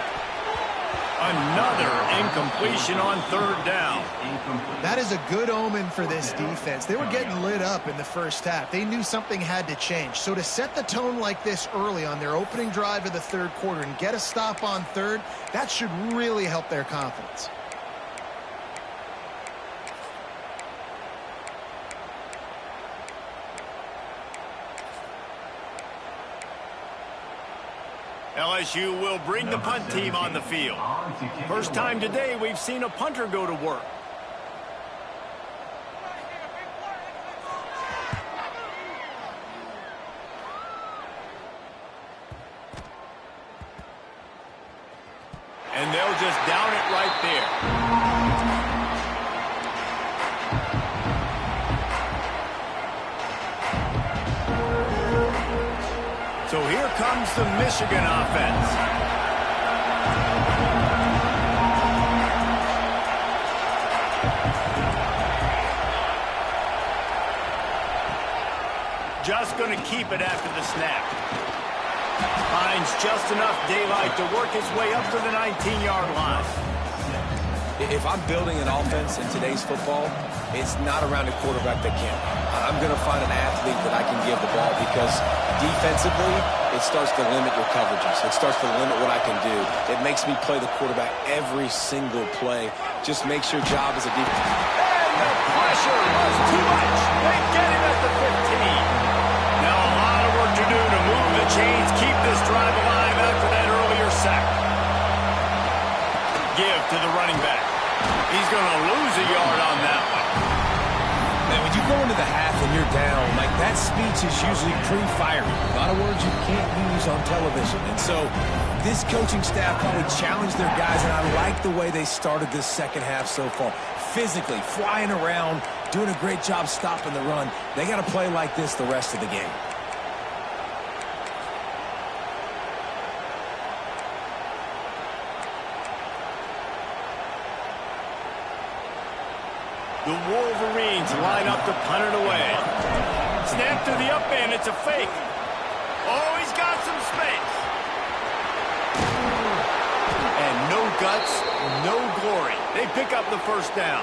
Another incompletion on 3rd down. That is a good omen for this defense. They were getting lit up in the first half. They knew something had to change. So to set the tone like this early on their opening drive of the 3rd quarter and get a stop on 3rd, that should really help their confidence. LSU will bring the punt team on the field. First time today we've seen a punter go to work. And they'll just down it right there. So here comes the Michigan offense. Just going to keep it after the snap. Finds just enough daylight to work his way up to the 19-yard line. If I'm building an offense in today's football, it's not around a quarterback that can't. I'm going to find an athlete that I can give the ball because defensively, it starts to limit your coverages. It starts to limit what I can do. It makes me play the quarterback every single play. Just makes your job as a defense. And the pressure was too much. They get him at the 15. Now a lot of work to do to move the chains, keep this drive alive after that earlier sack. Give to the running back. He's going to lose a yard into the half and you're down, like that speech is usually pretty fiery. A lot of words you can't use on television. And so this coaching staff probably challenged their guys, and I like the way they started this second half so far. Physically, flying around, doing a great job stopping the run. They got to play like this the rest of the game. The Wolverines line up to punt it away. Snap to the up man. It's a fake. Oh, he's got some space. And no guts, no glory. They pick up the first down.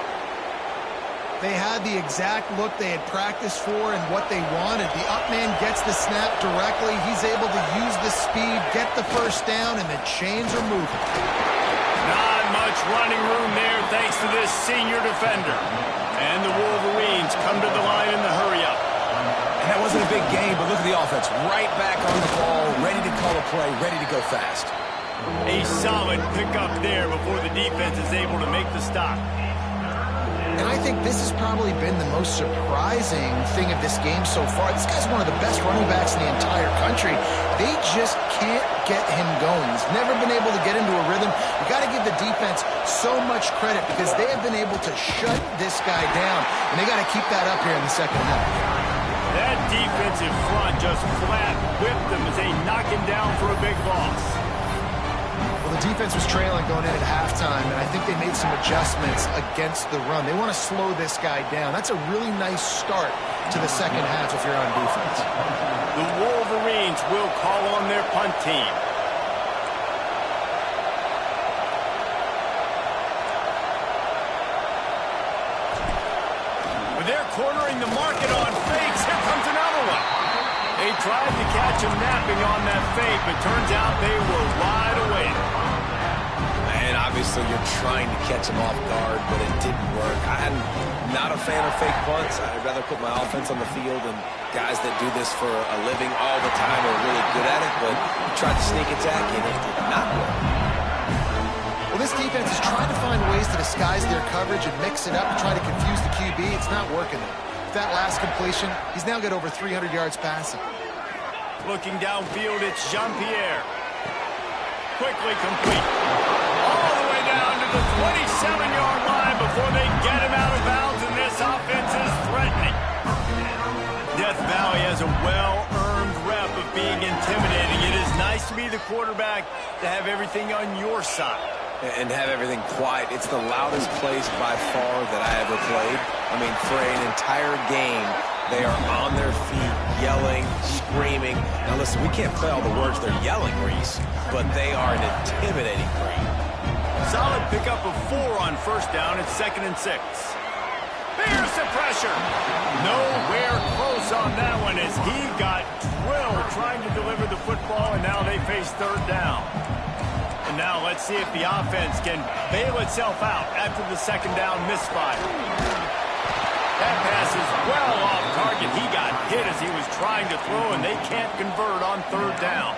They had the exact look they had practiced for and what they wanted. The up man gets the snap directly. He's able to use the speed, get the first down, and the chains are moving. Not much running room there thanks to this senior defender. And the Wolverines come to the line in the hurry-up. And that wasn't a big game, but look at the offense. Right back on the ball, ready to call a play, ready to go fast. A solid pickup there before the defense is able to make the stop. And I think this has probably been the most surprising thing of this game so far. This guy's one of the best running backs in the entire country. They just can't get him going. He's never been able to get into a rhythm. You got to give the defense so much credit because they have been able to shut this guy down, and they got to keep that up here in the second half. That defensive front just flat whipped them as they knock him down for a big loss. Well, the defense was trailing going in at halftime, and I think they made some adjustments against the run. They want to slow this guy down. That's a really nice start to the second half if you're on defense. The Wolverines will call on their punt team. They're cornering the market on fakes. Here comes another one. They tried to catch him napping on that fake, but turns out they were wide awake. And obviously you're trying to catch him off guard, but it didn't work. I'm not a fan of fake punts. I'd rather put my offense on the field, and guys that do this for a living all the time are really good at it, but he tried to sneak attack, and it did not work. Well, this defense is trying to find ways to disguise their coverage and mix it up to try to confuse the QB. It's not working there. With that last completion, he's now got over 300 yards passing. Looking downfield, it's Jean-Pierre. Quickly complete. All the way down to the 27-yard line before they get him out of bounds, and this offense is threatening. Death Valley has a well-earned rep of being intimidating. It is nice to be the quarterback to have everything on your side. And have everything quiet. It's the loudest place by far that I ever played. I mean, for an entire game, they are on their feet, yelling, screaming. Now listen, we can't play all the words they're yelling, Reese, but they are an intimidating breed. Solid pickup of 4 on first down. It's 2nd and 6. There's the pressure. Nowhere close on that one as he got drilled trying to deliver the football, and now they face 3rd down. And now let's see if the offense can bail itself out after the 2nd down misfire. That pass is well off target. He got hit as he was trying to throw, and they can't convert on 3rd down.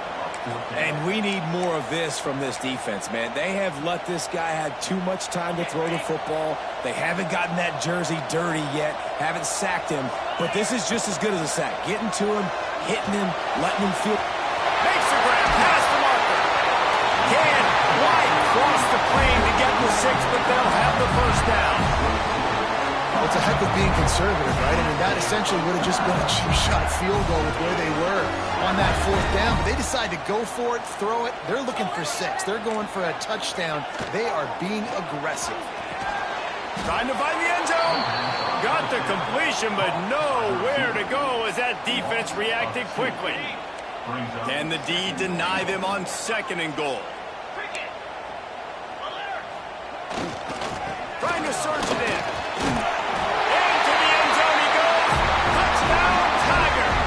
And we need more of this from this defense, man. They have let this guy have too much time to throw the football. They haven't gotten that jersey dirty yet, haven't sacked him. But this is just as good as a sack. Getting to him, hitting him, letting him feel. Makes the grab, pass the marker. Can White cross the plane to get the 6, but they'll have the first down. Well, it's a heck of being conservative, right? I mean, that essentially would have just been a cheap shot field goal with where they were on that 4th down. But they decide to go for it, throw it. They're looking for 6. They're going for a touchdown. They are being aggressive. Trying to find the end zone. Got the completion, but nowhere to go as that defense reacted quickly. Can the D deny them on 2nd and goal? Trying to surge it in. Into the end zone he goes. Touchdown, Tigers.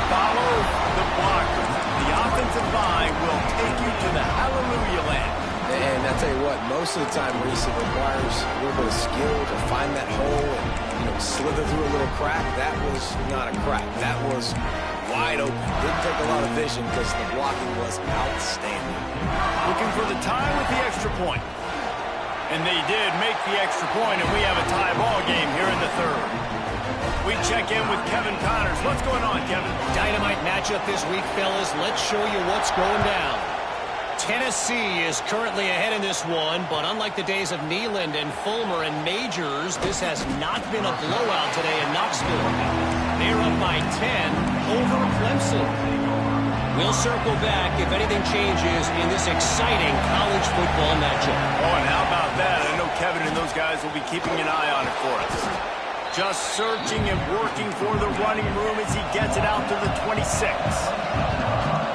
Follow the blocker. The offensive line will take you to the hallelujah land. And I tell you what, most of the time, Reese, it requires a little bit of skill to find that hole and slither through a little crack. That was not a crack. That was wide open. Didn't take a lot of vision because the blocking was outstanding. Looking for the tie with the extra point. And they did make the extra point, and we have a tie ball game here in the 3rd. check in with Kevin Connors. What's going on, Kevin? Dynamite matchup this week, fellas. Let's show you what's going down. Tennessee is currently ahead in this one, but unlike the days of Neyland and Fulmer and Majors, this has not been a blowout today in Knoxville. They're up by 10 over Clemson. We'll circle back if anything changes in this exciting college football matchup. Oh, and how about that? I know Kevin and those guys will be keeping an eye on it for us. Just searching and working for the running room as he gets it out to the 26.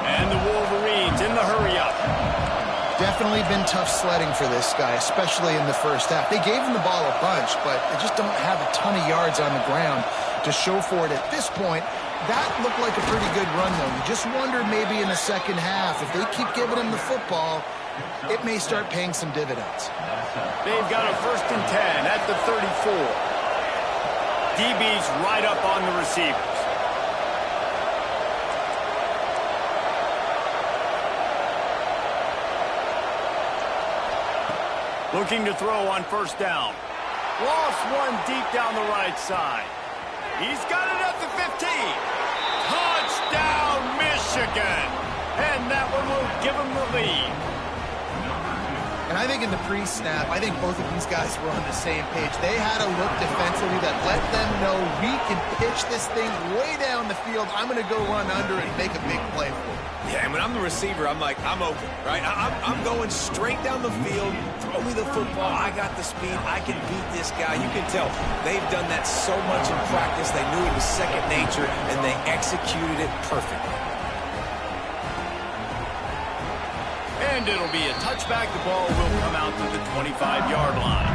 And the Wolverines in the hurry-up. Definitely been tough sledding for this guy, especially in the first half. They gave him the ball a bunch, but they just don't have a ton of yards on the ground to show for it at this point. That looked like a pretty good run, though. You just wonder maybe in the second half, if they keep giving him the football, it may start paying some dividends. They've got a 1st and 10 at the 34. DB's right up on the receivers. Looking to throw on 1st down. Lost one deep down the right side. He's got it at the 15. Touchdown, Michigan. And that one will give him the lead. And I think in the pre-snap, I think both of these guys were on the same page. They had a look defensively that let them know we can pitch this thing way down the field. I'm going to go run under and make a big play for it. Yeah, and when I'm the receiver, I'm like, I'm open, right? I'm going straight down the field. Throw me the football. I got the speed. I can beat this guy. You can tell they've done that so much in practice. They knew it was second nature, and they executed it perfectly. And it'll be a touchback. The ball will come out to the 25-yard line.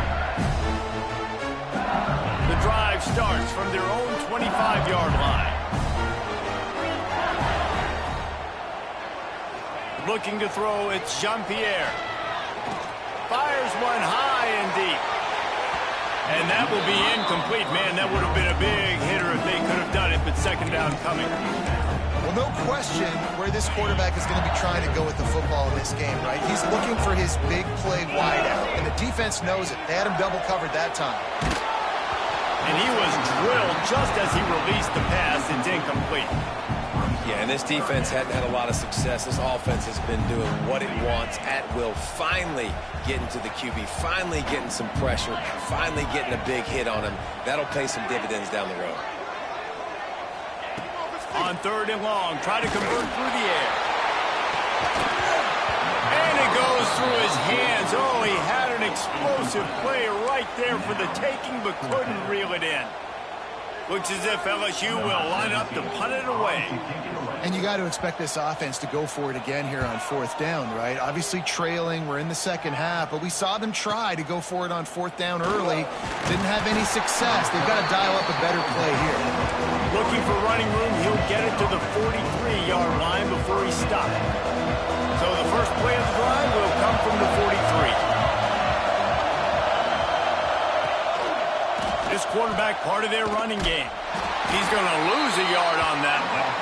The drive starts from their own 25-yard line. Looking to throw, it's Jean-Pierre. Fires one high and deep. And that will be incomplete. Man, that would have been a big hitter if they could have done it, but 2nd down coming. Well, no question where this quarterback is going to be trying to go with the football in this game, right? He's looking for his big play wideout, and the defense knows it. They had him double covered that time. And he was drilled just as he released the pass. It's incomplete. Yeah, and this defense hadn't had a lot of success. This offense has been doing what it wants at will. Finally getting to the QB, finally getting some pressure, finally getting a big hit on him. That'll pay some dividends down the road. On 3rd and long, try to convert through the air. And it goes through his hands. Oh, he had an explosive play right there for the taking, but couldn't reel it in. Looks as if LSU will line up to punt it away. And you got to expect this offense to go for it again here on 4th down, right? Obviously trailing, we're in the second half, but we saw them try to go for it on 4th down early. Didn't have any success. They've got to dial up a better play here. Looking for running room, he'll get it to the 43-yard line before he stops. So the first play of the drive will come from the 43. This quarterback part of their running game. He's going to lose a yard on that one.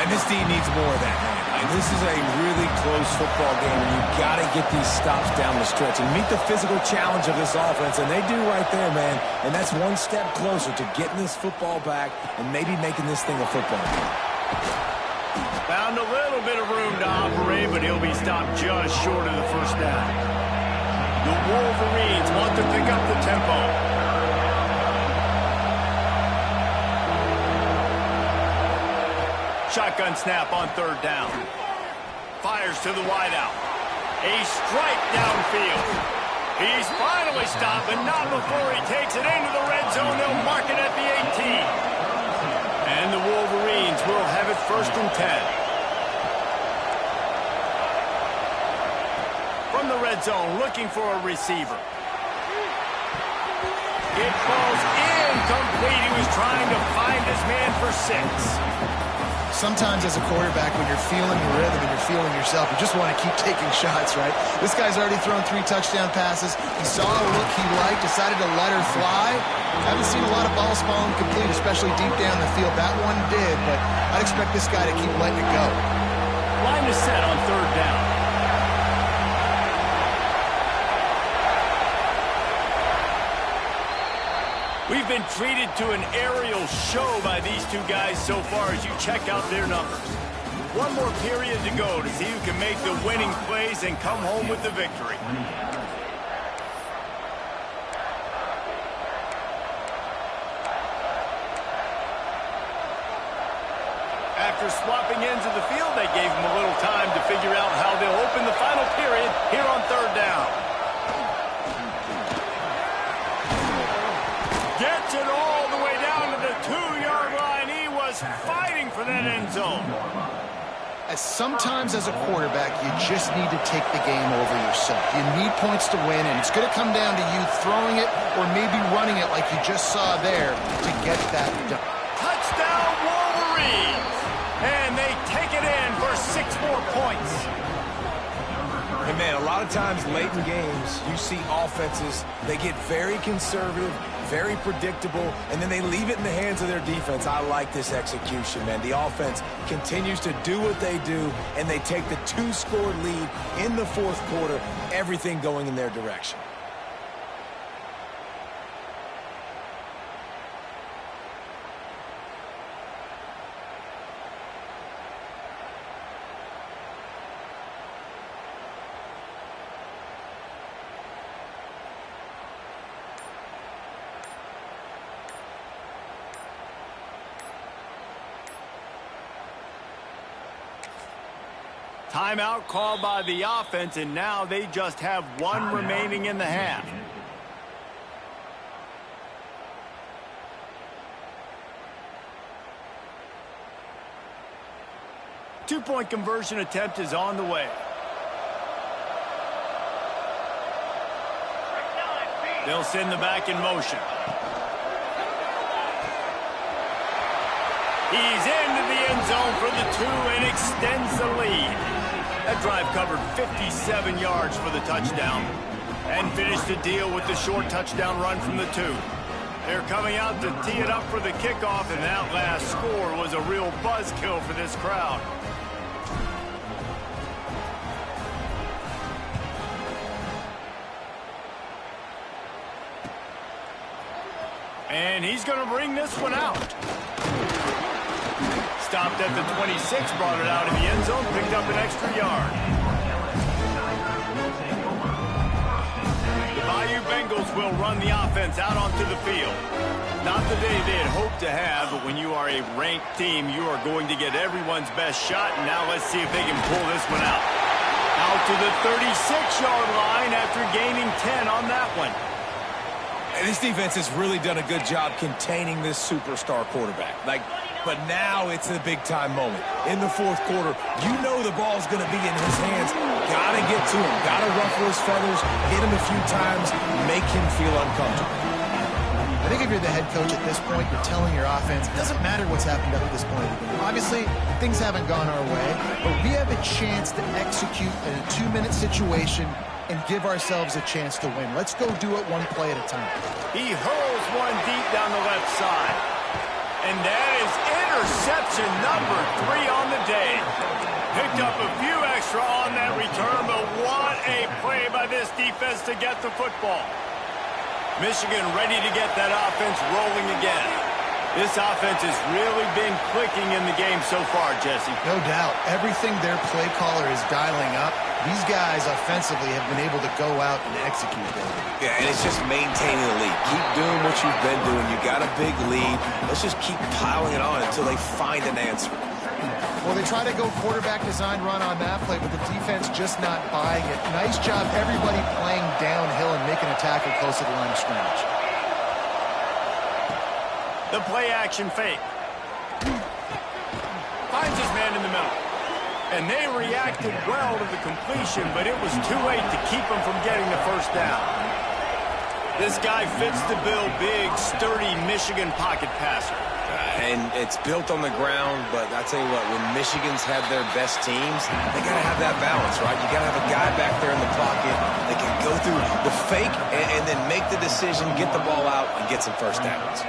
And this team needs more of that, man. And this is a really close football game, and you've got to get these stops down the stretch and meet the physical challenge of this offense, and they do right there, man. And that's one step closer to getting this football back and maybe making this thing a football game. Found a little bit of room to operate, but he'll be stopped just short of the 1st down. The Wolverines want to pick up the tempo. Shotgun snap on 3rd down. Fires to the wideout. A strike downfield. He's finally stopped, but not before he takes it into the red zone. They'll mark it at the 18. And the Wolverines will have it 1st and 10. From the red zone, looking for a receiver. It falls incomplete. He was trying to find his man for 6. Sometimes as a quarterback, when you're feeling the rhythm and you're feeling yourself, you just want to keep taking shots, right? This guy's already thrown 3 touchdown passes. He saw a look he liked, decided to let her fly. Haven't seen a lot of balls fall incomplete, especially deep down the field. That one did, but I'd expect this guy to keep letting it go. Line is set on 3rd down. We've been treated to an aerial show by these two guys so far as you check out their numbers. One more period to go to see who can make the winning plays and come home with the victory. After swapping ends of the field, they gave them a little time to figure out how they'll open the final period here on third down. Gets it all the way down to the 2-yard line. He was fighting for that end zone. Sometimes as a quarterback, you just need to take the game over yourself. You need points to win, and it's going to come down to you throwing it or maybe running it like you just saw there to get that done. Touchdown, Wolverines! And they take it in for 6 more points. Hey, man, a lot of times late in games, you see offenses, they get very conservative, very predictable, and then they leave it in the hands of their defense. I like this execution, man. The offense continues to do what they do, and they take the 2-score lead in the fourth quarter, everything going in their direction. Timeout called by the offense, and now they just have 1 remaining in the half. Two-point conversion attempt is on the way. They'll send the back in motion. He's into the end zone for the 2 and extends the lead. That drive covered 57 yards for the touchdown and finished the deal with the short touchdown run from the 2. They're coming out to tee it up for the kickoff, and that last score was a real buzzkill for this crowd. And he's going to bring this one out. Stopped at the 26, brought it out in the end zone, picked up an extra yard. The Bayou Bengals will run the offense out onto the field. Not the day they had hoped to have, but when you are a ranked team, you are going to get everyone's best shot. And now let's see if they can pull this one out. Out to the 36-yard line after gaining 10 on that one. This defense has really done a good job containing this superstar quarterback. But now it's a big-time moment. In the fourth quarter, you know the ball's going to be in his hands. Got to get to him. Got to ruffle his feathers, hit him a few times, make him feel uncomfortable. I think if you're the head coach at this point, you're telling your offense, it doesn't matter what's happened up to this point. Obviously, things haven't gone our way, but we have a chance to execute in a 2-minute situation and give ourselves a chance to win. Let's go do it 1 play at a time. He hurls one deep down the left side. And that is interception number 3 on the day. Picked up a few extra on that return, but what a play by this defense to get the football. Michigan ready to get that offense rolling again. This offense has really been clicking in the game so far, Jesse. No doubt. Everything their play caller is dialing up, these guys offensively have been able to go out and execute them. Yeah, and it's just maintaining the lead. Keep doing what you've been doing. You got a big lead. Let's just keep piling it on until they find an answer. Well, they try to go quarterback design run on that play, but the defense just not buying it. Nice job, everybody playing downhill and making a tackle close to the line of scrimmage. The play action fake. Finds his man in the middle. And they reacted well to the completion, but it was too late to keep him from getting the first down. This guy fits the bill, big, sturdy Michigan pocket passer. And it's built on the ground, but I tell you what, when Michigan's had their best teams, they got to have that balance, right? You got to have a guy back there in the pocket that can go through the fake and then make the decision, get the ball out, and get some first downs.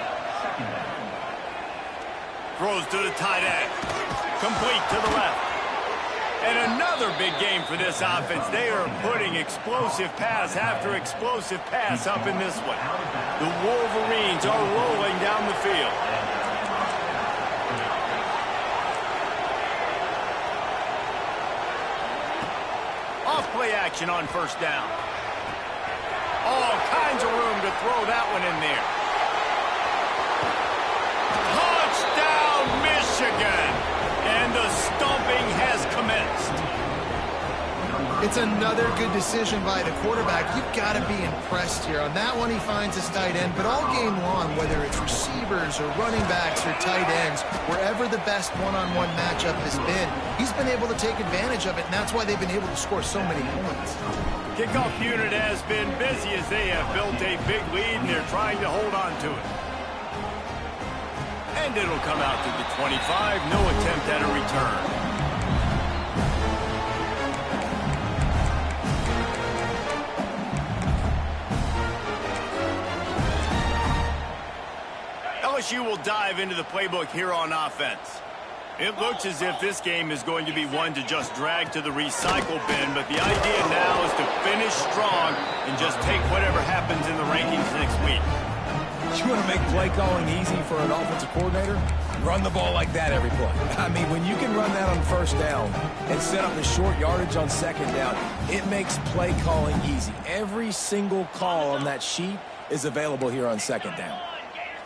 Throws to the tight end. Complete to the left. And another big game for this offense. They are putting explosive pass after explosive pass up in this one. The Wolverines are rolling down the field. Off-play action on first down. All kinds of room to throw that one in there. Touchdown, Michigan! And the stomping has commenced. It's another good decision by the quarterback. You've got to be impressed here. On that one, he finds his tight end. But all game long, whether it's receivers or running backs or tight ends, wherever the best one-on-one matchup has been, he's been able to take advantage of it, and that's why they've been able to score so many points. Kickoff unit has been busy as they have built a big lead, and they're trying to hold on to it. And it'll come out to the 25. No attempt at a return. LSU will dive into the playbook here on offense. It looks as if this game is going to be one to just drag to the recycle bin, but the idea now is to finish strong and just take whatever happens in the rankings next week. You want to make play calling easy for an offensive coordinator? Run the ball like that every play. I mean, when you can run that on first down and set up the short yardage on second down, it makes play calling easy. Every single call on that sheet is available here on second down.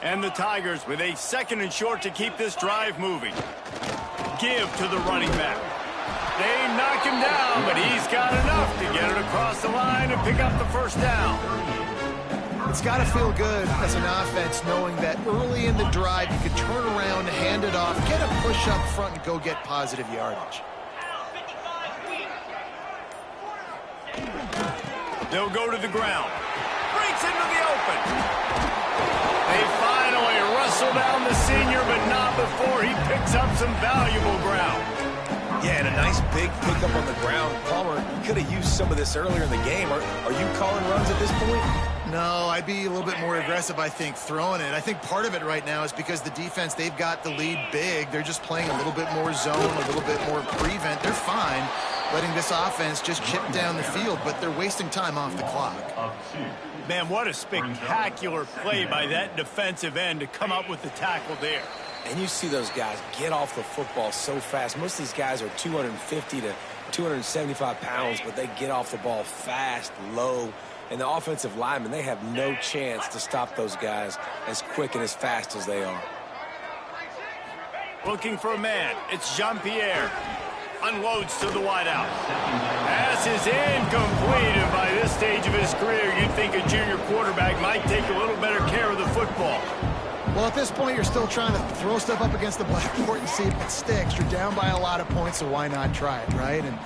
And the Tigers with a second and short to keep this drive moving. Give to the running back. They knock him down, but he's got enough to get it across the line and pick up the first down. It's got to feel good as an offense knowing that early in the drive you can turn around, hand it off, get a push up front, and go get positive yardage. They'll go to the ground. Breaks into the open. They finally wrestle down the senior, but not before he picks up some valuable ground. Yeah, and a nice big pickup on the ground. Palmer, you could have used some of this earlier in the game. Are you calling runs at this point? No, I'd be a little bit more aggressive, I think, throwing it. I think part of it right now is because the defense, they've got the lead big. They're just playing a little bit more zone, a little bit more prevent. They're fine letting this offense just chip down the field, but they're wasting time off the clock. Man, what a spectacular play by that defensive end to come up with the tackle there. And you see those guys get off the football so fast. Most of these guys are 250 to 275 pounds, but they get off the ball fast, low. And the offensive linemen, they have no chance to stop those guys as quick and as fast as they are. Looking for a man. It's Jean-Pierre. Unloads to the wideout. Pass is incomplete, and by this stage of his career, you'd think a junior quarterback might take a little better care of the football. Well, at this point, you're still trying to throw stuff up against the blackboard and see if it sticks. You're down by a lot of points, so why not try it, right? And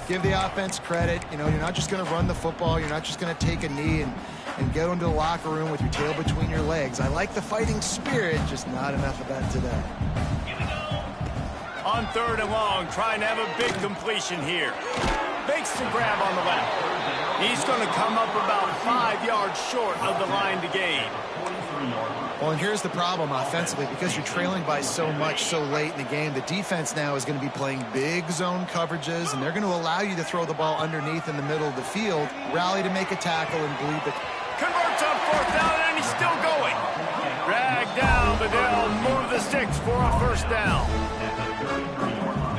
give the offense credit. You know, you're not just going to run the football. You're not just going to take a knee and go into the locker room with your tail between your legs. I like the fighting spirit, just not enough of that today. On third and long, trying to have a big completion here. Makes the grab on the left. He's going to come up about 5 yards short of the line to gain. Well, and here's the problem offensively. Because you're trailing by so much so late in the game, the defense now is going to be playing big zone coverages, and they're going to allow you to throw the ball underneath in the middle of the field, rally to make a tackle, and bleed the... Converts on fourth down, and he's still going. Dragged down, but they'll move the sticks for a first down.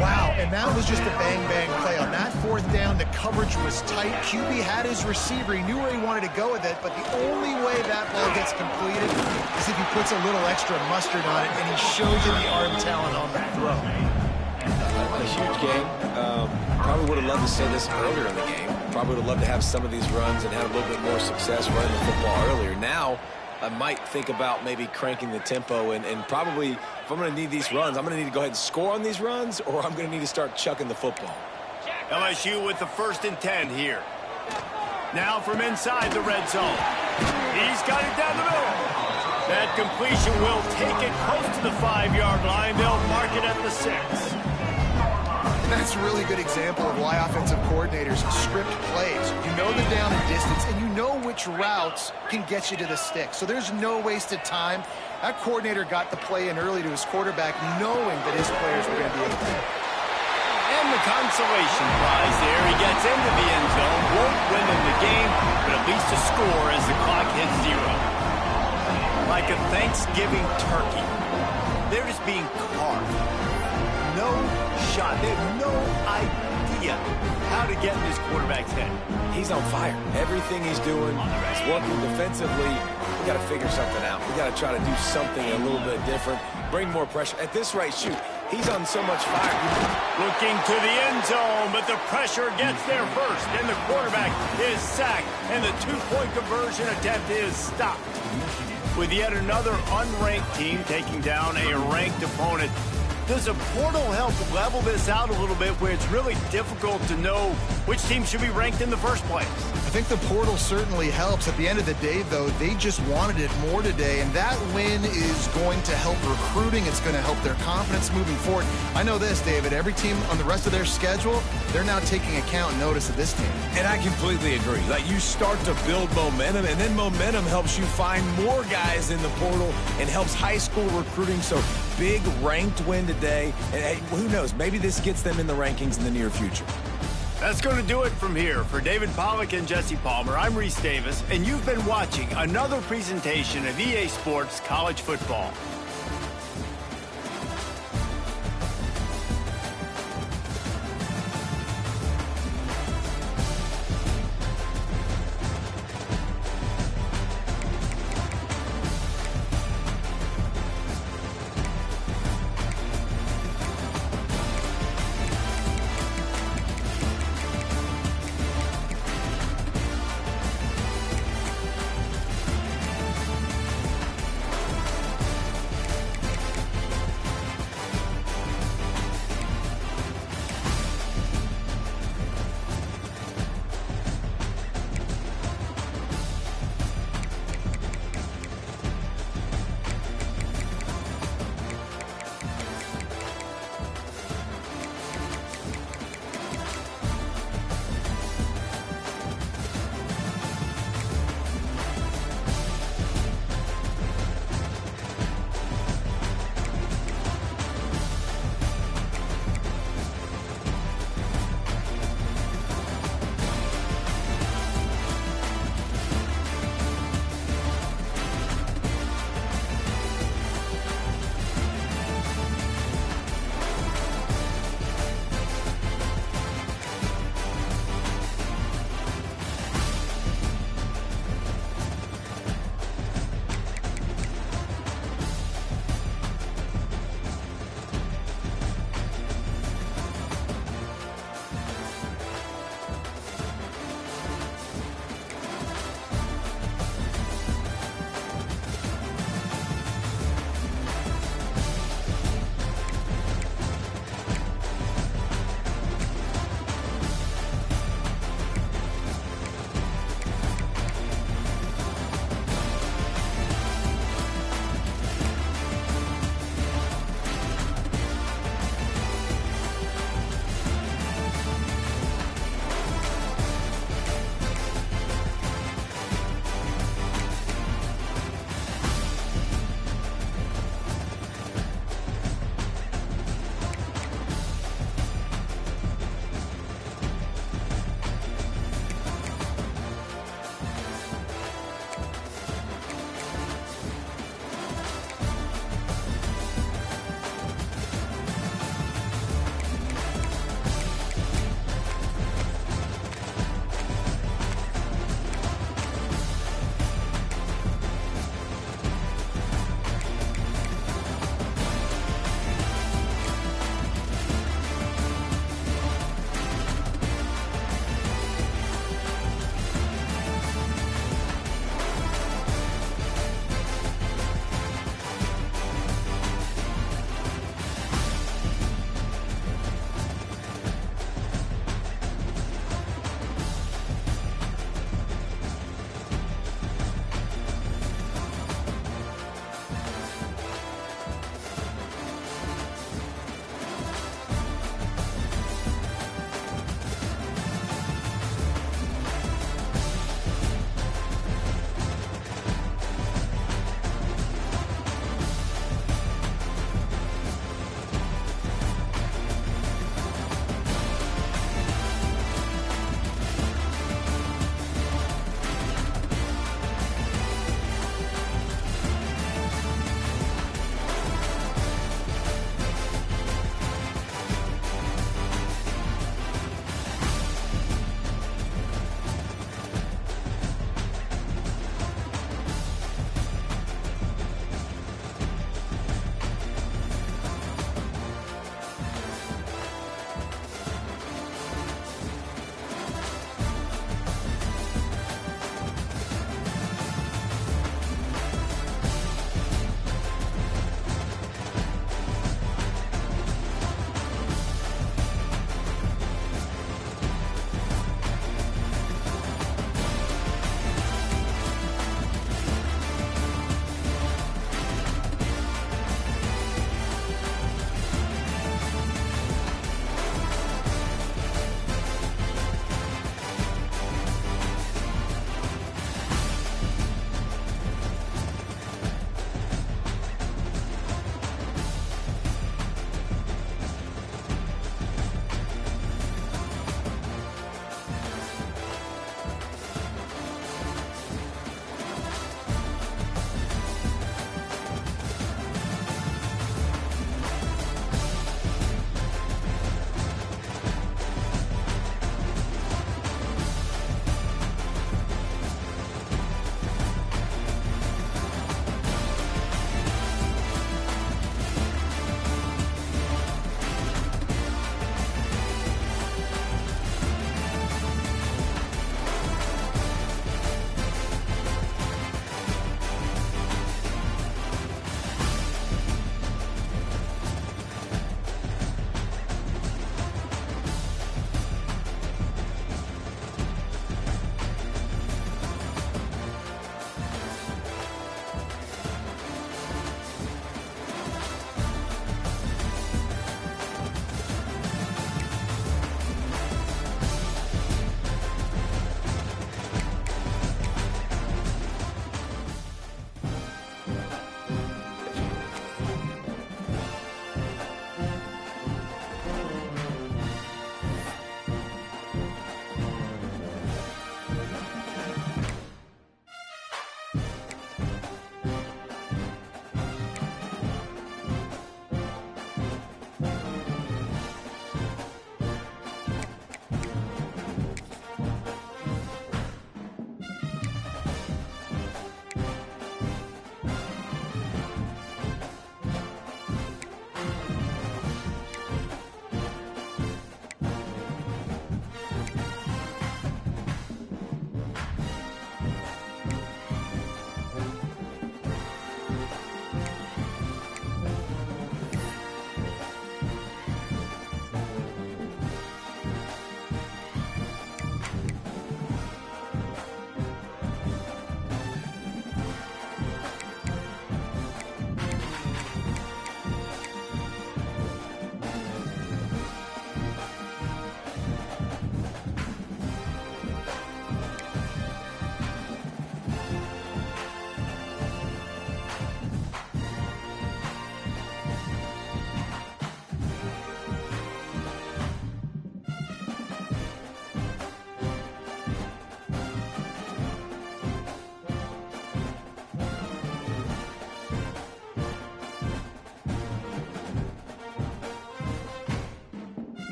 Wow, and that was just a bang-bang play. On that fourth down, the coverage was tight. QB had his receiver. He knew where he wanted to go with it, but the only way that ball gets completed is if he puts a little extra mustard on it, and he shows you the arm talent on that throw. A huge game. Probably would have loved to say this earlier in the game. Probably would have loved to have some of these runs and have a little bit more success running the football earlier. Now, I might think about maybe cranking the tempo and probably, if I'm going to need these runs, I'm going to need to go ahead and score on these runs, or I'm going to need to start chucking the football. LSU with the 1st and 10 here. Now from inside the red zone. He's got it down the middle. That completion will take it close to the 5-yard line. They'll mark it at the 6. And that's a really good example of why offensive coordinators script plays. You know the down and distance, and you know which routes can get you to the stick. So there's no wasted time. That coordinator got the play in early to his quarterback, knowing that his players were going to be able to. And the consolation prize there. He gets into the end zone, won't win in the game, but at least a score as the clock hits 0. Like a Thanksgiving turkey, they're just being carved. No shot. They have no idea how to get in this quarterback's head. He's on fire. Everything he's doing is working defensively. We got to figure something out. We got to try to do something a little bit different. Bring more pressure. At this rate, shoot, he's on so much fire. Looking to the end zone, but the pressure gets there first, and the quarterback is sacked, and the two-point conversion attempt is stopped. With yet another unranked team taking down a ranked opponent, does a portal help level this out a little bit where it's really difficult to know which team should be ranked in the first place? I think the portal certainly helps. At the end of the day, though, they just wanted it more today, and that win is going to help recruiting. It's going to help their confidence moving forward. I know this, David, every team on the rest of their schedule, they're now taking account and notice of this team. And I completely agree. Like, you start to build momentum, and then momentum helps you find more guys in the portal and helps high school recruiting. So big ranked win today, and hey, who knows, maybe this gets them in the rankings in the near future. That's going to do it from here. For David Pollack and Jesse Palmer, I'm Reese Davis, and you've been watching another presentation of EA Sports College Football.